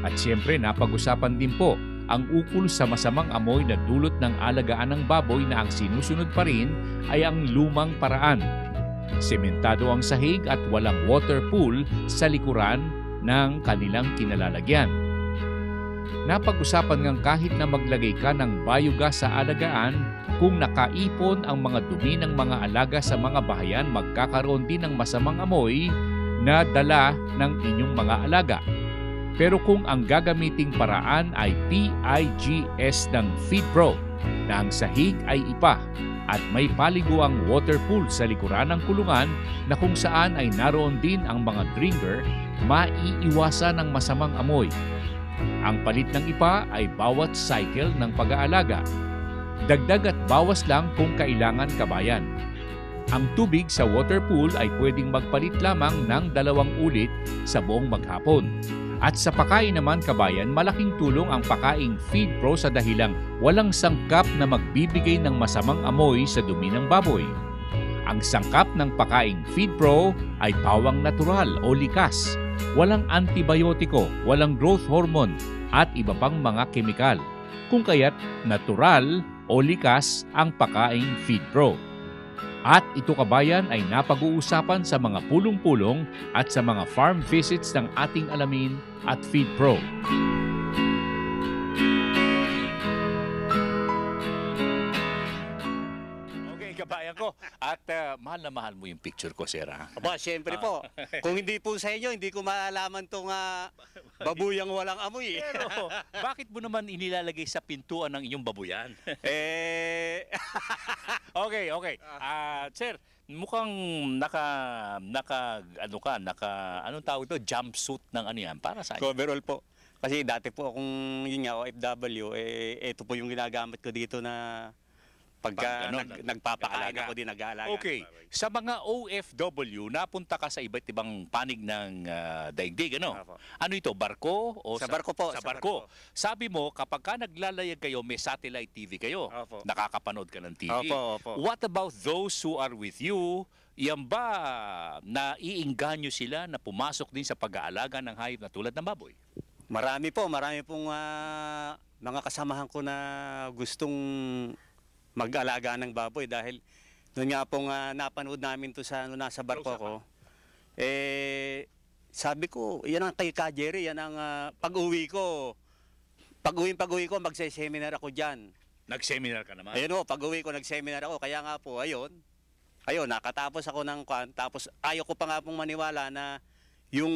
At siyempre napag-usapan din po ang ukol sa masamang amoy na dulot ng alagaan ng baboy na ang sinusunod pa rin ay ang lumang paraan. Sementado ang sahig at walang water pool sa likuran ng kanilang kinalalagyan. Napag-usapan ngang kahit na maglagay ka ng biogas sa alagaan, kung nakaipon ang mga dumi ng mga alaga sa mga bahayan, magkakaroon din ng masamang amoy na dala ng inyong mga alaga. Pero kung ang gagamiting paraan ay PIGS ng FeedPro, na ang sahig ay ipa at may paliguang water pool sa likuran ng kulungan na kung saan ay naroon din ang mga drinker, maiiwasan ng masamang amoy. Ang palit ng ipa ay bawat cycle ng pag-aalaga. Dagdag at bawas lang kung kailangan, kabayan. Ang tubig sa water pool ay pwedeng magpalit lamang ng 2 ulit sa buong maghapon. At sa pakain naman, kabayan, malaking tulong ang pakaing FeedPro sa dahilang walang sangkap na magbibigay ng masamang amoy sa dumi ng baboy. Ang sangkap ng pakaing FeedPro ay pawang natural o likas. Walang antibiotiko, walang growth hormone at iba pang mga kemikal. Kung kaya't natural o likas ang pakaing FeedPro. At ito, kabayan, ay napag-uusapan sa mga pulong-pulong at sa mga farm visits ng ating alamin at FeedPro. Okay, kabayan ko. At mahal na mahal mo yung picture ko, sir. Ha? Aba, siyempre po. Kung hindi po sa inyo, hindi ko maalaman itong babuyang walang amoy. Pero bakit mo naman inilalagay sa pintuan ng inyong babuyan? Okay. Sir, mukhang anong tawag ito? Jumpsuit ng ano yan? Para sa Coverall po. Kasi dati po akong OFW, ito po yung ginagamit ko dito na pagka nagpapakain ako din, nag-aalaga. Okay. Sa mga OFW, napunta ka sa iba't ibang panig ng daigdig, ano? Ano ito? Barko? O sa barko po. Sa barko. Sabi mo, kapag ka naglalayag kayo, may satellite TV kayo. Opo. Nakakapanood ka ng TV. Opo. What about those who are with you? Yan ba naiinganyo sila na pumasok din sa pag-aalaga ng hayop na tulad ng baboy? Marami pong mga kasamahan ko na gustong mag-alaga ng baboy dahil doon nga pong napanood namin to sa nasa barko ko. Sabi ko, yan ang kay Ka Jerry, yan ang pag-uwi ko, magse-seminar ako diyan. Nag-seminar ka naman? Ayun pag-uwi ko nag-seminar ako, kaya nga po ayun, nakatapos ako ng kwan, tapos ayaw ko pa nga pong maniwala na yung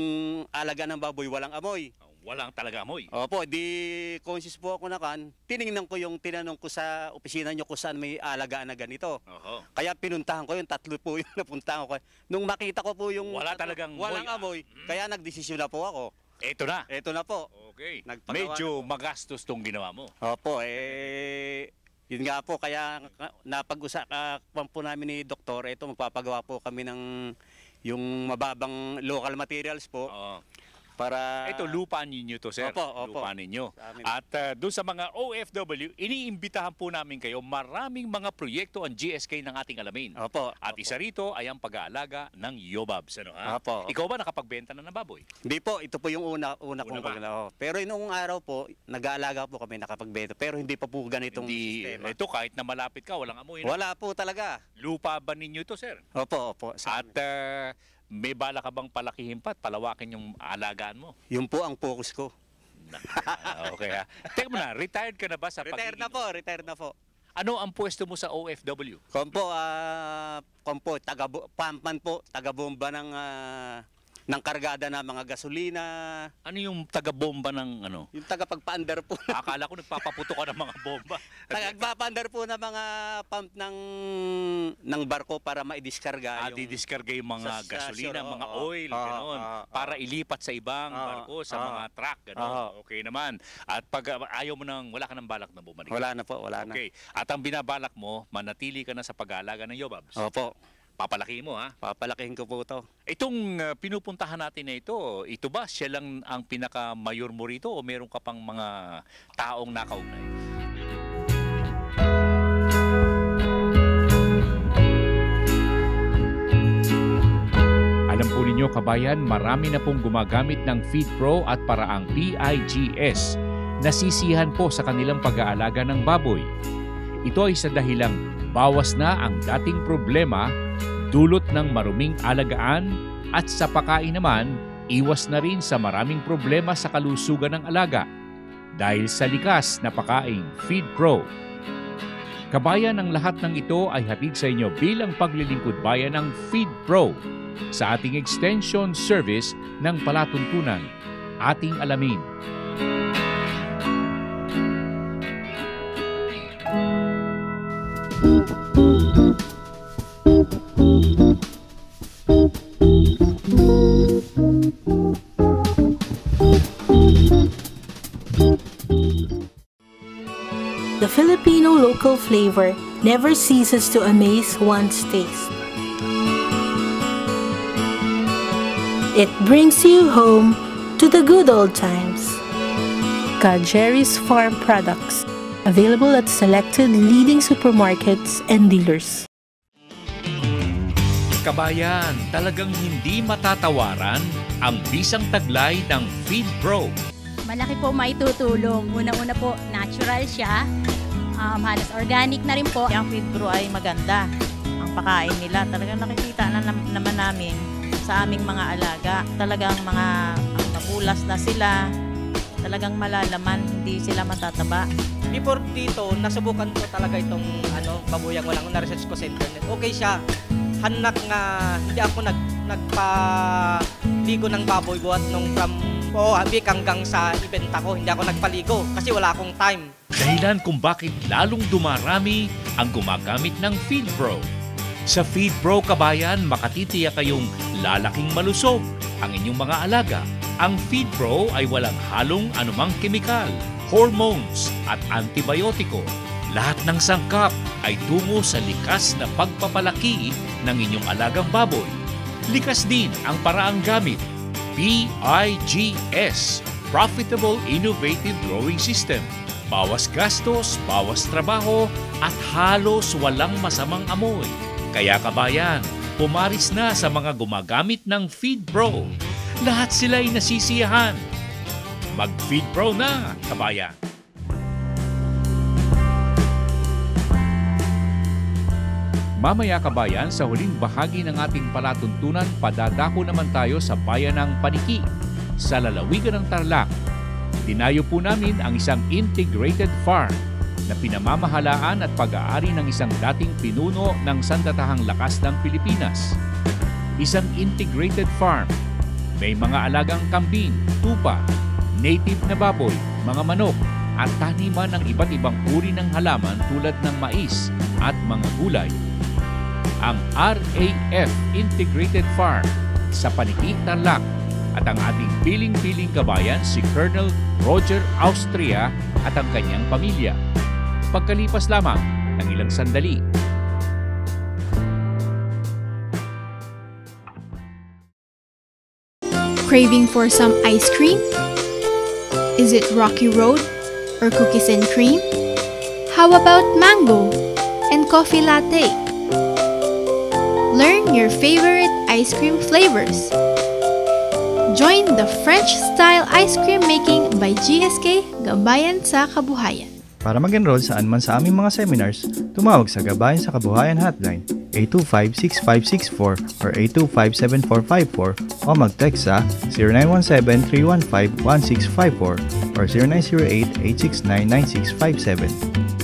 alaga ng baboy walang amoy. Walang talaga amoy. Opo, di conscious po ako na tiningnan ko yung tinanong ko sa opisina nyo kung saan may alagaan na ganito. Kaya pinuntahan ko yung 3 po yung napuntahan ko. Nung makita ko po yung walang amoy, kaya nagdesisyon na po ako. Ito na po. Okay. Medyo magastos tong ginawa mo. Opo, yun nga po, kaya napag-usapan po namin ni Doktor, magpapagawa po kami ng yung mababang local materials po. Para ito, lupa ninyo to, sir. Opo. Lupa ninyo. At doon sa mga OFW, iniimbitahan po namin kayo. Maraming mga proyekto ang GSK ng ating alamin. At isa rito ay ang pag-aalaga ng Yobabs. Ikaw ba nakapagbenta na ng baboy? Hindi po, ito po yung una kong pag-aalaga. Pero noong araw po, nag-aalaga po kami, nakapagbenta. Pero hindi pa po ganitong sistema. Ito, kahit na malapit ka, walang amoy. Wala po talaga. Lupa ba ninyo ito, sir? Opo. At may bala ka bang palakihin pa at palawakin yung alagaan mo? Yun po ang focus ko. Okay ha. Teka mo na, retired ka na ba sa Retired na po. Ano ang pwesto mo sa OFW? Kompo, pampman po, taga-bomba ng kargada na mga gasolina. Ano yung taga-bomba ng ano? Yung taga-pagpaandar po. Akala ko nagpapaputo ka ng mga bomba. Taga-pagpaandar po ng mga pump ng barko para maidiskarga. Didiskarga yung mga gasolina, mga oil, gano'n. Para ilipat sa ibang barko, sa mga truck, gano'n. Okay naman. At pag ayaw mo wala ka ng balak na bumalik? Wala na po, wala na. Okay. At ang binabalak mo, manatili ka na sa pag-aalaga ng Yobabs? Opo. Papalakihin mo, ha? Papalakihin ko po ito. Itong pinupuntahan natin na ito ba siya lang ang pinaka-mayor mo rito o meron ka pang mga taong nakaugnay? Alam po ninyo, kabayan, marami na pong gumagamit ng FeedPro at paraang PIGS. Nasisihan po sa kanilang pag-aalaga ng baboy. Ito ay sa dahilang bawas na ang dating problema dulot ng maruming alagaan at sa pakain naman, iwas na rin sa maraming problema sa kalusugan ng alaga. dahil sa likas na pakaing Feed Pro. Kabayan, ang lahat ng ito ay hatid sa inyo bilang paglilingkod bayan ng Feed Pro sa ating extension service ng palatuntunan. Ating alamin. The Filipino local flavor never ceases to amaze one's taste. It brings you home to the good old times. Jerry's Farm Products, available at selected leading supermarkets and dealers. Kabayan, talagang hindi matatawaran ang bisang taglay ng Feed Pro. Malaki po maitutulong. Una-una po, natural siya. Halos organic na rin po. Yung Feed Pro ay maganda. Ang pakain nila, talagang nakikita na naman namin sa aming mga alaga. Talagang mga mabulas na sila. Talagang malalaman, hindi sila matataba. Before dito, nasubukan ko talaga itong babuyang walang na-research ko sa internet. Okay siya. Hanak nga, hindi ako nagpaligo ng baboy buhat nung from Habik hanggang sa ibenta ko. Hindi ako nagpaligo kasi wala akong time. Dahilan kung bakit lalong dumarami ang gumagamit ng Feed Pro. Sa Feed Pro, kabayan, makatitiyak kayong lalaking malusog ang inyong mga alaga. Ang Feed Pro ay walang halong anumang kemikal, hormones at antibiotiko. Lahat ng sangkap ay tungo sa likas na pagpapalaki ng inyong alagang baboy. Likas din ang paraang gamit. PIGS, Profitable Innovative Growing System. Bawas gastos, bawas trabaho, at halos walang masamang amoy. Kaya kabayan, pumaris na sa mga gumagamit ng Feed Pro. Lahat sila ay nasisiyahan. Mag-Feed Pro na, kabayan! Mamaya, kabayan, sa huling bahagi ng ating palatuntunan, padadako naman tayo sa bayan ng Paniki, sa lalawigan ng Tarlac. Dinayo po namin ang isang integrated farm na pinamamahalaan at pag-aari ng isang dating pinuno ng Sandatahang Lakas ng Pilipinas. Isang integrated farm. May mga alagang kambing, tupa, native na baboy, mga manok, at taniman ng iba't ibang uri ng halaman tulad ng mais at mga gulay. Ang RAF Integrated Farm sa Paniki, Tarlac, at ang ating piling-piling kabayan si Colonel Roger Austria at ang kanyang pamilya. Pagkalipas lamang ng ilang sandali. Craving for some ice cream? Is it Rocky Road or cookies and cream? How about mango and coffee latte? Learn your favorite ice cream flavors. Join the French-style ice cream making by GSK Gabayan sa Kabuhayan. Para mag-enroll saan man sa aming mga seminars, tumawag sa Gabayan sa Kabuhayan Hotline 825-6564 or 825-7454 o mag-text sa 0917-315-1654 or 0908-869-9657.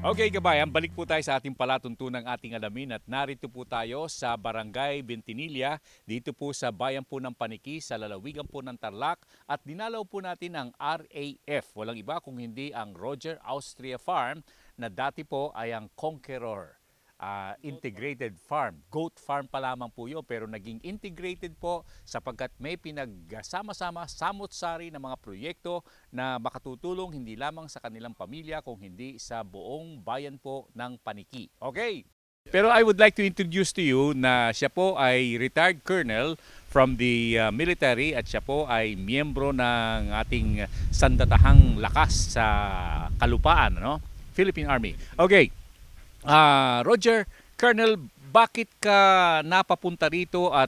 Okay, kabayan, balik po tayo sa ating palatuntunang ating alamin at narito po tayo sa Barangay Bentinilla, dito po sa bayan po ng Paniki, sa lalawigan po ng Tarlac, at dinalaw po natin ang RAF, walang iba kung hindi ang Roger Austria Farm na dati po ay ang Conqueror Integrated Farm. Goat farm pa lamang po yun, pero naging integrated po sapagkat may pinagsama-sama samot-sari ng mga proyekto na makatutulong hindi lamang sa kanilang pamilya kung hindi sa buong bayan po ng Paniki. Okay? Pero I would like to introduce to you na siya po ay retired colonel from the military at siya po ay miyembro ng ating Sandatahang Lakas sa kalupaan, no? Philippine Army. Okay. Roger, Colonel, bakit ka napapunta rito at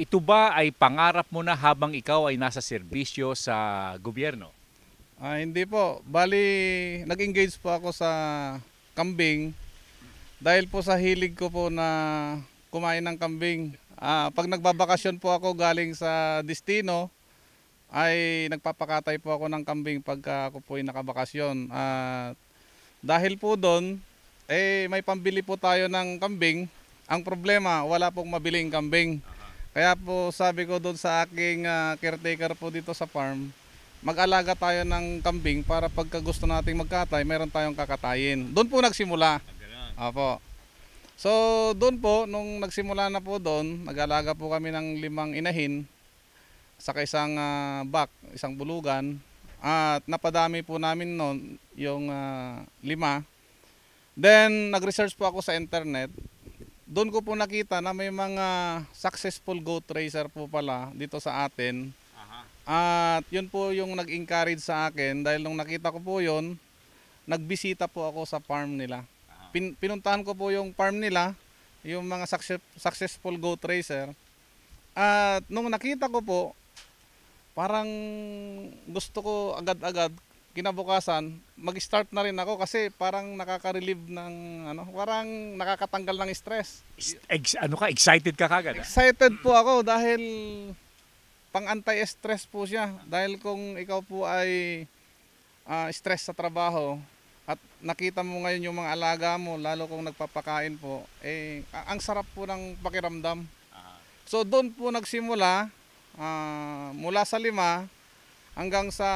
ito ba ay pangarap mo na habang ikaw ay nasa serbisyo sa gobyerno? Hindi po. Bali, nag-engage po ako sa kambing dahil po sa hilig ko po na kumain ng kambing. Pag nagbabakasyon po ako galing sa destino, ay nagpapakatay po ako ng kambing pagka ako po ay nakabakasyon. Dahil po doon, may pambili po tayo ng kambing. Ang problema, wala pong mabiling kambing. Kaya po sabi ko doon sa aking caretaker po dito sa farm, mag-alaga tayo ng kambing para pagka gusto nating magkatay, meron tayong kakatayin. Doon po nagsimula. Opo. So doon po, nung nagsimula na po doon, nag-alaga po kami ng 5 inahin, saka isang isang bulugan, at napadami po namin noon yung 5. Then nag-research po ako sa internet. Doon ko po nakita na may mga successful goat raiser po pala dito sa atin. At yun po yung nag-encourage sa akin dahil nung nakita ko po yun, nagbisita po ako sa farm nila. Pinuntahan ko po yung farm nila, yung mga successful goat raiser. At nung nakita ko po, parang gusto ko agad-agad, kinabukasan, mag-start na rin ako kasi parang nakaka-relieve ng parang nakakatanggal ng stress. Excited ka kagad? Excited po ako dahil pang anti-stress po siya. Dahil kung ikaw po ay stress sa trabaho at nakita mo ngayon yung mga alaga mo, lalo kung nagpapakain po, ang sarap po ng pakiramdam. So doon po nagsimula, mula sa 5 hanggang sa,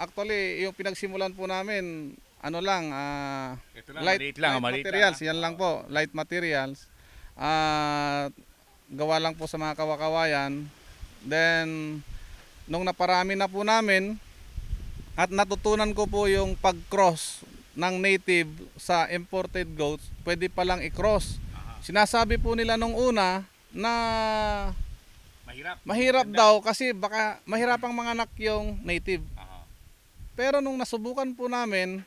actually yung pinagsimulan po namin, light materials, yan lang po, light materials. Gawa lang po sa mga kawakawayan. Then, nung naparami na po namin at natutunan ko po yung pag-cross ng native sa imported goats, pwede palang i-cross. Sinasabi po nila nung una na mahirap daw kasi baka mahirapang manganak yung native. Pero nung nasubukan po namin,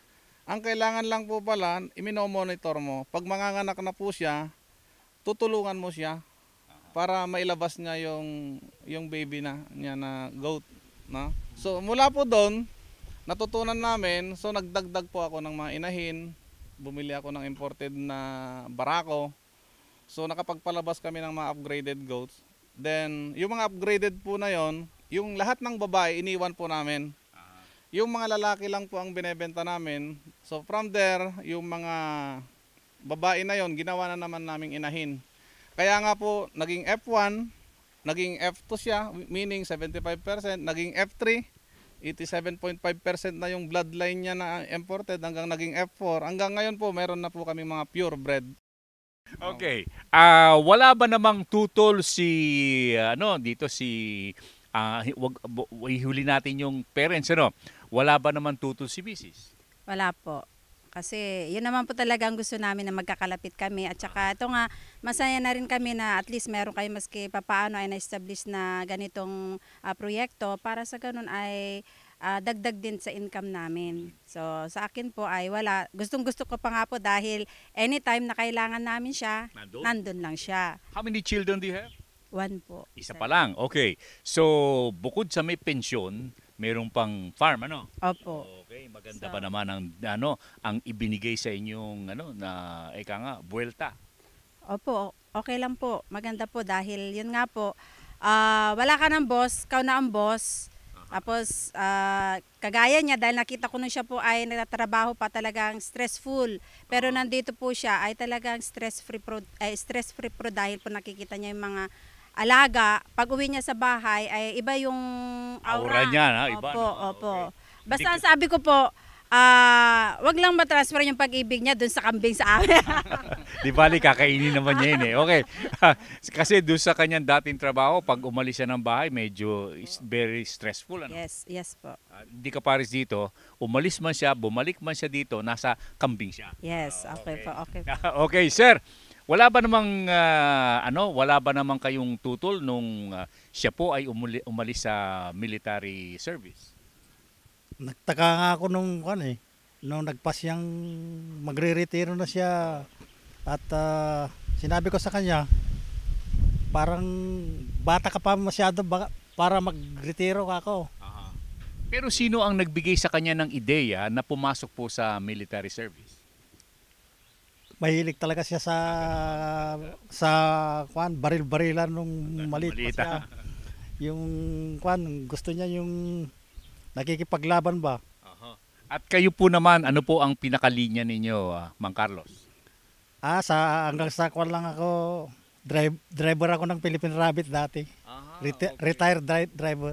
ang kailangan lang po pala, iminomonitor mo. Pag manganganak na po siya, tutulungan mo siya para mailabas niya yung baby niya na goat, no? So mula po doon natutunan namin, so nagdagdag po ako ng mga inahin, bumili ako ng imported na barako. So nakapagpalabas kami ng mga upgraded goats. Then yung mga upgraded po na yon, yung lahat ng babae iniwan po namin. Yung mga lalaki lang po ang binebenta namin. So from there, yung mga babae na yon ginawa na naman naming inahin. Kaya nga po, naging F1, naging F2 siya, meaning 75%, naging F3, 87.5% na yung bloodline niya na imported hanggang naging F4. Hanggang ngayon po, meron na po kami mga purebred. Okay. Wala ba namang tutol ihuli natin yung parents, Wala ba naman tutol si Mrs.? Wala po. Kasi yun naman po talaga ang gusto namin na magkakalapit kami. At saka ito nga, masaya na rin kami na at least meron kayo maski papaano ay na-establish na ganitong proyekto para sa ganun ay dagdag din sa income namin. So sa akin po ay wala. Gustong-gusto ko pa nga po dahil anytime na kailangan namin siya, nandun lang siya. How many children do you have? 1 po. Isa pa lang. Okay. So bukod sa may pensyon, mayroong pang farm, Opo. Okay, maganda ba naman ang ibinigay sa inyong buwelta? Opo, okay lang po. Maganda po dahil yun nga po, wala ka ng boss, ikaw na ang boss. Tapos kagaya niya dahil nakita ko nung siya po ay nagtatrabaho pa talagang stressful. Pero nandito po siya ay talagang stress-free po dahil po nakikita niya yung mga alaga. Pag uwi niya sa bahay ay iba yung aura niya, iba. Opo. Basta sabi ko po, wag lang matransfer yung pag-ibig niya dun sa kambing sa amin. Di bali, kakainin naman niya yun Okay. Kasi dun sa kanyang dating trabaho, pag umalis siya ng bahay, medyo very stressful. Yes po. Hindi ka pares dito, umalis man siya, bumalik man siya dito, nasa kambing siya. Yes, okay po. Okay, sir. Wala ba namang kayong tutol nung siya po ay umalis sa military service? Nagtaka nga ako nung nagpas siyang magre-retiro na siya at sinabi ko sa kanya, parang bata ka pa masyado para mag-retiro ka ako. Pero sino ang nagbigay sa kanya ng ideya na pumasok po sa military service? Mahilig talaga siya sa kwan, baril-barilan nung maliit pa siya. Yung kwan, gusto niya yung nakikipaglaban ba? At kayo po naman, ano po ang pinakalinya ninyo, Mang Carlos? Hanggang sa kwan lang ako, driver ako ng Philippine Rabbit dati. Retired driver.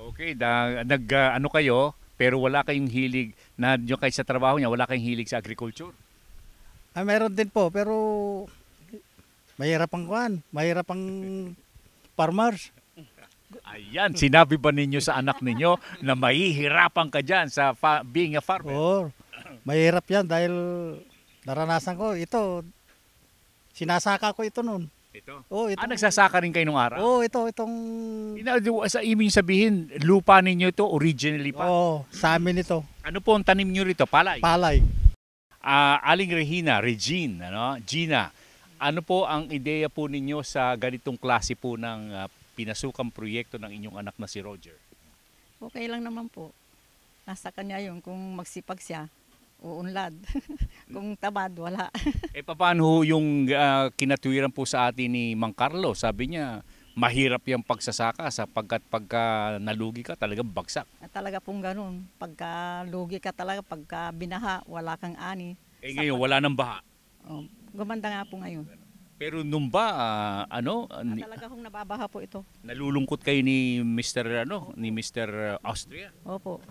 Okay, ano kayo, pero wala kayong hilig na yung kayo sa trabaho niya, wala kayong hilig sa agriculture? Meron din po, pero mahirap ang farmers. Ayan, sinabi ba ninyo sa anak ninyo na mahihirapan ka dyan sa being a farmer? Oo, mahirap yan dahil naranasan ko ito. Sinasaka ko ito noon. Ito? Oo, ito. Nagsasaka rin kayo nung araw? Oo, itong... Sa ibig sabihin, lupa ninyo ito originally pa? Oo, sa amin ito. Ano po ang tanim nyo rito? Palay? Palay. Aling Gina, ano po ang ideya po ninyo sa ganitong klase po ng pinasukang proyekto ng inyong anak na si Roger? Okay lang naman po. Nasa kanya yun kung magsipag siya. Uunlad. Kung tamad, wala. Paano yung kinatuwiran po sa atin ni Mang Carlo? Sabi niya, mahirap yung pagsasaka sapagkat pagka nalugi ka, talagang bagsak. Talaga pong ganun. Pagka lugi ka talaga, pagka binaha, wala kang ani. Ngayon, wala nang baha. Gumanda nga po ngayon. Pero nung ba, talaga kung nababaha po ito. Nalulungkot kayo ni Mr. Austria? Opo.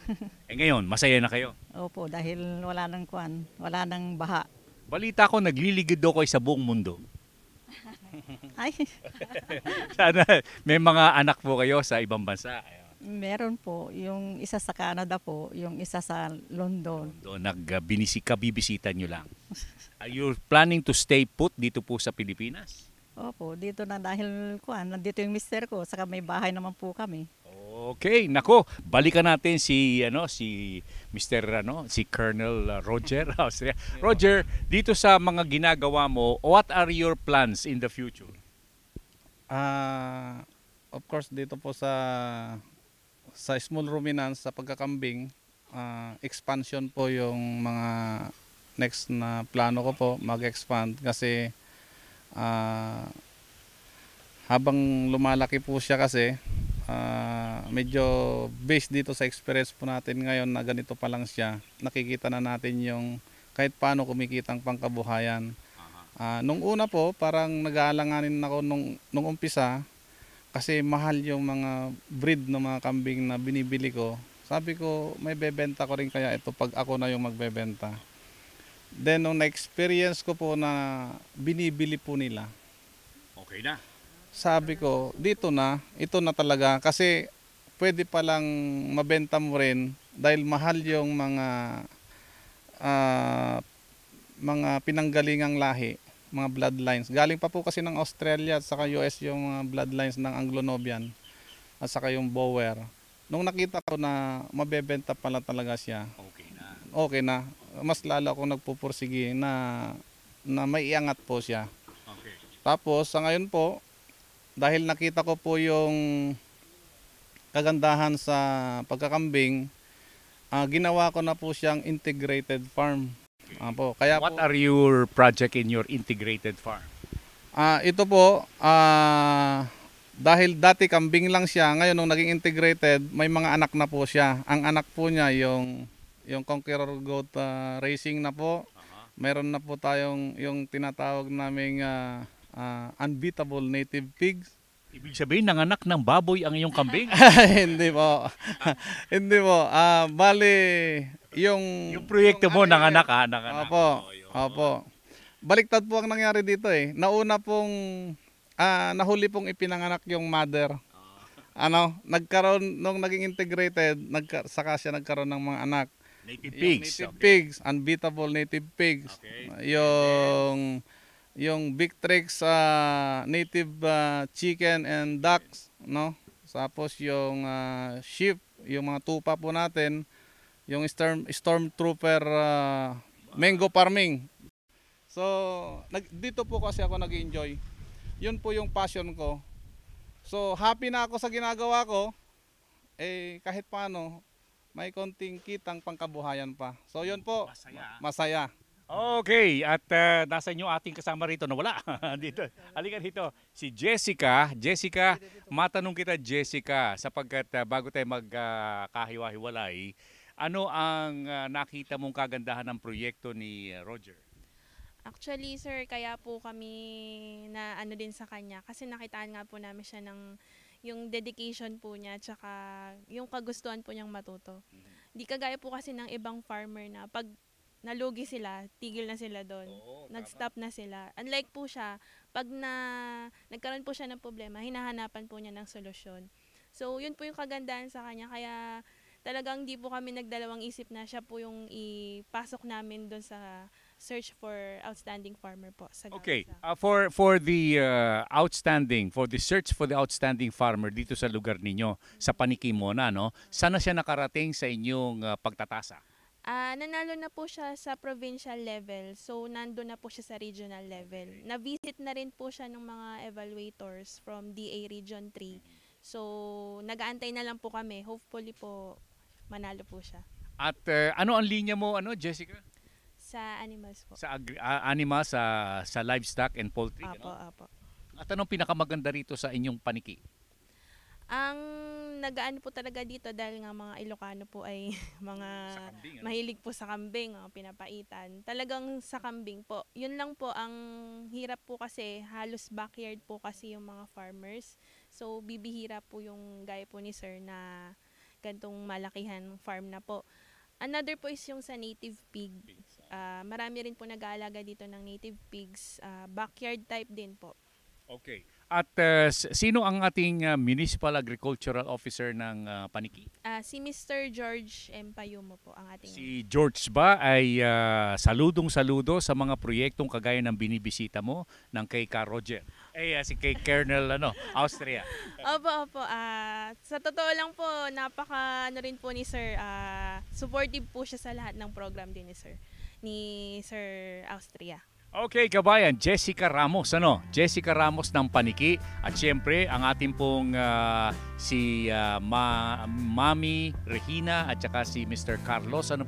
Ngayon, masaya na kayo? Opo, dahil wala nang baha. Balita ko, nagliligid daw kayo sa buong mundo. Ay. Sana may mga anak po kayo sa ibang bansa. Meron po. Yung isa sa Canada po, yung isa sa London. Bibisita nyo lang. Are you planning to stay put dito po sa Pilipinas? Opo, dito na dahil nandito yung mister ko, saka may bahay naman po kami. Okay, nako, balikan natin si Colonel Roger Austria. Roger, dito sa mga ginagawa mo, what are your plans in the future? Of course, dito po sa small ruminants, sa pagkakambing, expansion po yung mga next na plano ko po, mag-expand kasi habang lumalaki po siya kasi medyo based dito sa experience po natin ngayon na ganito pa lang siya, nakikita na natin yung kahit paano kumikitang pangkabuhayan. Nung una po, parang nag-aalanganin ako nung umpisa kasi mahal yung mga breed ng mga kambing na binibili ko. Sabi ko, may bebenta ko rin kaya ito pag ako na yung magbebenta. Then, nung na-experience ko po na binibili po nila. Okay na. Sabi ko, ito na talaga. Kasi pwede palang mabenta mo rin dahil mahal yung mga pinanggalingang lahi, mga bloodlines. Galing pa po kasi ng Australia at saka US yung mga bloodlines ng Anglo-Nobian at saka yung Boer. Nung nakita ko na mabebenta pala talaga siya, okay na. Mas lalo akong nagpupursige na may iangat po siya. Okay. Tapos sa ngayon po, dahil nakita ko po yung kagandahan sa pagkakambing, ginawa ko na po siyang integrated farm. Kaya what are your project in your integrated farm? Ito po, dahil dati kambing lang siya, ngayon nung naging integrated, may mga anak na po siya. Ang anak po niya, yung Conqueror Goat Racing na po. Meron na po tayong yung tinatawag naming unbeatable native pigs. Ibig sabihin, nanganak ng baboy ang iyong kambing? Hindi po. Hindi po. Bali, yung proyekto mo, nanganak. Opo. Baliktad po ang nangyari dito eh. Nauna pong, nahuli pong ipinanganak yung mother. Nagkaroon, nung naging integrated, saka siya nagkaroon ng mga anak. Native pigs. Native pigs, unbeatable native pigs. Okay. Yung Big Tricks native chicken and ducks, no? Tapos yung sheep, yung mga tupa po natin, yung stormtrooper mango farming. So, dito po kasi ako nag-enjoy. Yun po yung passion ko. So, happy na ako sa ginagawa ko. Kahit paano, may konting kitang pangkabuhayan pa. So yun po, masaya. Okay, at nasa inyo ating kasama rito na wala. Dito. Halika dito. Si Jessica. Jessica, matanong kita Jessica, sapagkat bago tayo magkahiwa-hiwalay, ano ang nakita mong kagandahan ng proyekto ni Roger? Actually, sir, kaya po kami na ano din sa kanya kasi nakitaan nga po namin siya ng yung dedication po niya tsaka yung kagustuhan po niyang matuto. Di kagaya po kasi ng ibang farmer na pag nalugi sila, tigil na sila doon. Nag-stop na sila. Unlike po siya, pag nagkaroon po siya ng problema, hinahanapan po niya ng solusyon. So, yun po yung kagandahan sa kanya. Kaya talagang di po kami nagdalawang isip na siya po yung ipasok namin doon sa search for outstanding farmer po. Sa Okay, for the search for the outstanding farmer dito sa lugar ninyo, sa Paniki Mona, no? Sana siya nakarating sa inyong pagtatasa? Nanalo na po siya sa provincial level. So, nandun na po siya sa regional level. Na-visit na rin po siya ng mga evaluators from DA Region 3. So, nag-aantay na lang po kami. Hopefully po, manalo po siya. At ano ang linya mo, Jessica? Sa animals po. Sa animals, sa livestock and poultry? Apo, apo. At anong pinakamaganda rito sa inyong Paniki? Ang nagaan po talaga dito dahil nga mga Ilocano po ay mga kambing, mahilig po sa kambing, pinapaitan. Talagang sa kambing po. Yun lang po ang hirap po kasi halos backyard po kasi yung mga farmers. So bibihira po yung gaya po ni sir na gantong malakihan farm na po. Another po is yung sa native pig. Marami rin po nag-aalaga dito ng native pigs. Backyard type din po. Okay. At sino ang ating Municipal Agricultural Officer ng Paniki? Si Mr. George M. Payumo po ang ating... Si George ba ay saludong-saludo sa mga proyektong kagaya ng binibisita mo ng kay Ka Roger? Si kay Colonel Austria. Opo. Sa totoo lang po, rin po ni Sir. Supportive po siya sa lahat ng program din ni Sir Austria. Okay, kabayan, Jessica Ramos, Jessica Ramos ng Paniki. At syempre, ang ating pong si Mami Regina at saka si Mr. Carlos, ang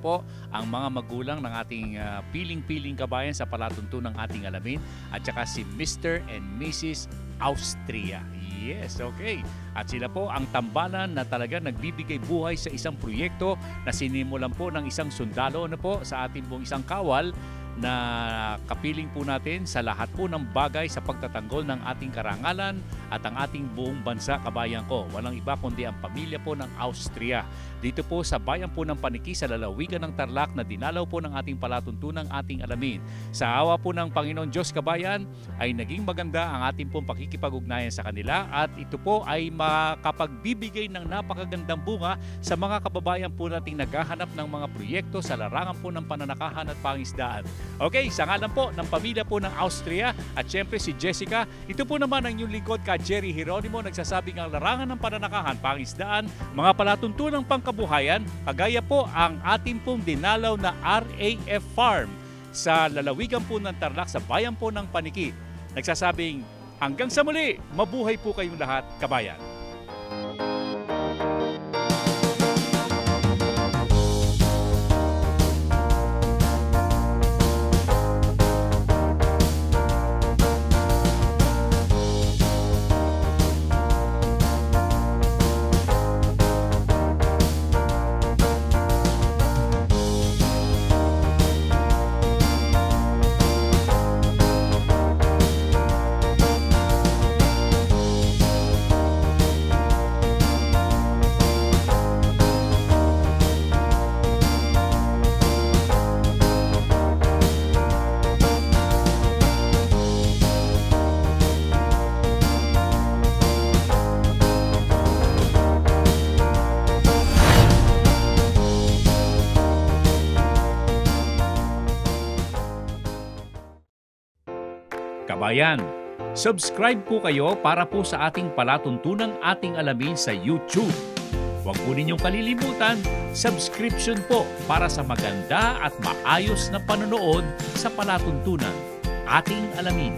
mga magulang ng ating piling-piling kabayan sa palatuntunang ating alamin. At saka si Mr. and Mrs. Austria. Yes, okay. At sila po ang tambalan na talaga nagbibigay buhay sa isang proyekto na sinimulan po ng isang sundalo sa ating pong isang kawal na kapiling po natin sa lahat po ng bagay sa pagtatanggol ng ating karangalan at ang ating buong bansa, kabayan ko. Walang iba kundi ang pamilya po ng Austria. Dito po sa bayan po ng Paniki sa lalawigan ng Tarlac na dinalaw po ng ating palatuntunang ating alamin. Sa awa po ng Panginoon Diyos, kabayan, ay naging maganda ang ating pong pakikipag-ugnayan sa kanila at ito po ay makapagbibigay ng napakagandang bunga sa mga kababayan po nating naghahanap ng mga proyekto sa larangan po ng pananakahan at pangisdaan. Okay, sa ngalan po ng pamilya po ng Austria at syempre si Jessica, ito po naman ang inyong lingkod ka Jerry Hieronimo, nagsasabing ang larangan ng pananakahan, pangisdaan, mga palatuntunang pangkabuhayan, kagaya po ang ating pong dinalaw na RAF Farm sa lalawigan po ng Tarlac sa bayan po ng Paniki. Nagsasabing hanggang sa muli, mabuhay po kayong lahat, kabayan. Kabayan, subscribe po kayo para po sa ating palatuntunang ating alamin sa YouTube. Huwag po ninyong kalilimutan, subscription po para sa maganda at maayos na panonood sa palatuntunan ating alamin.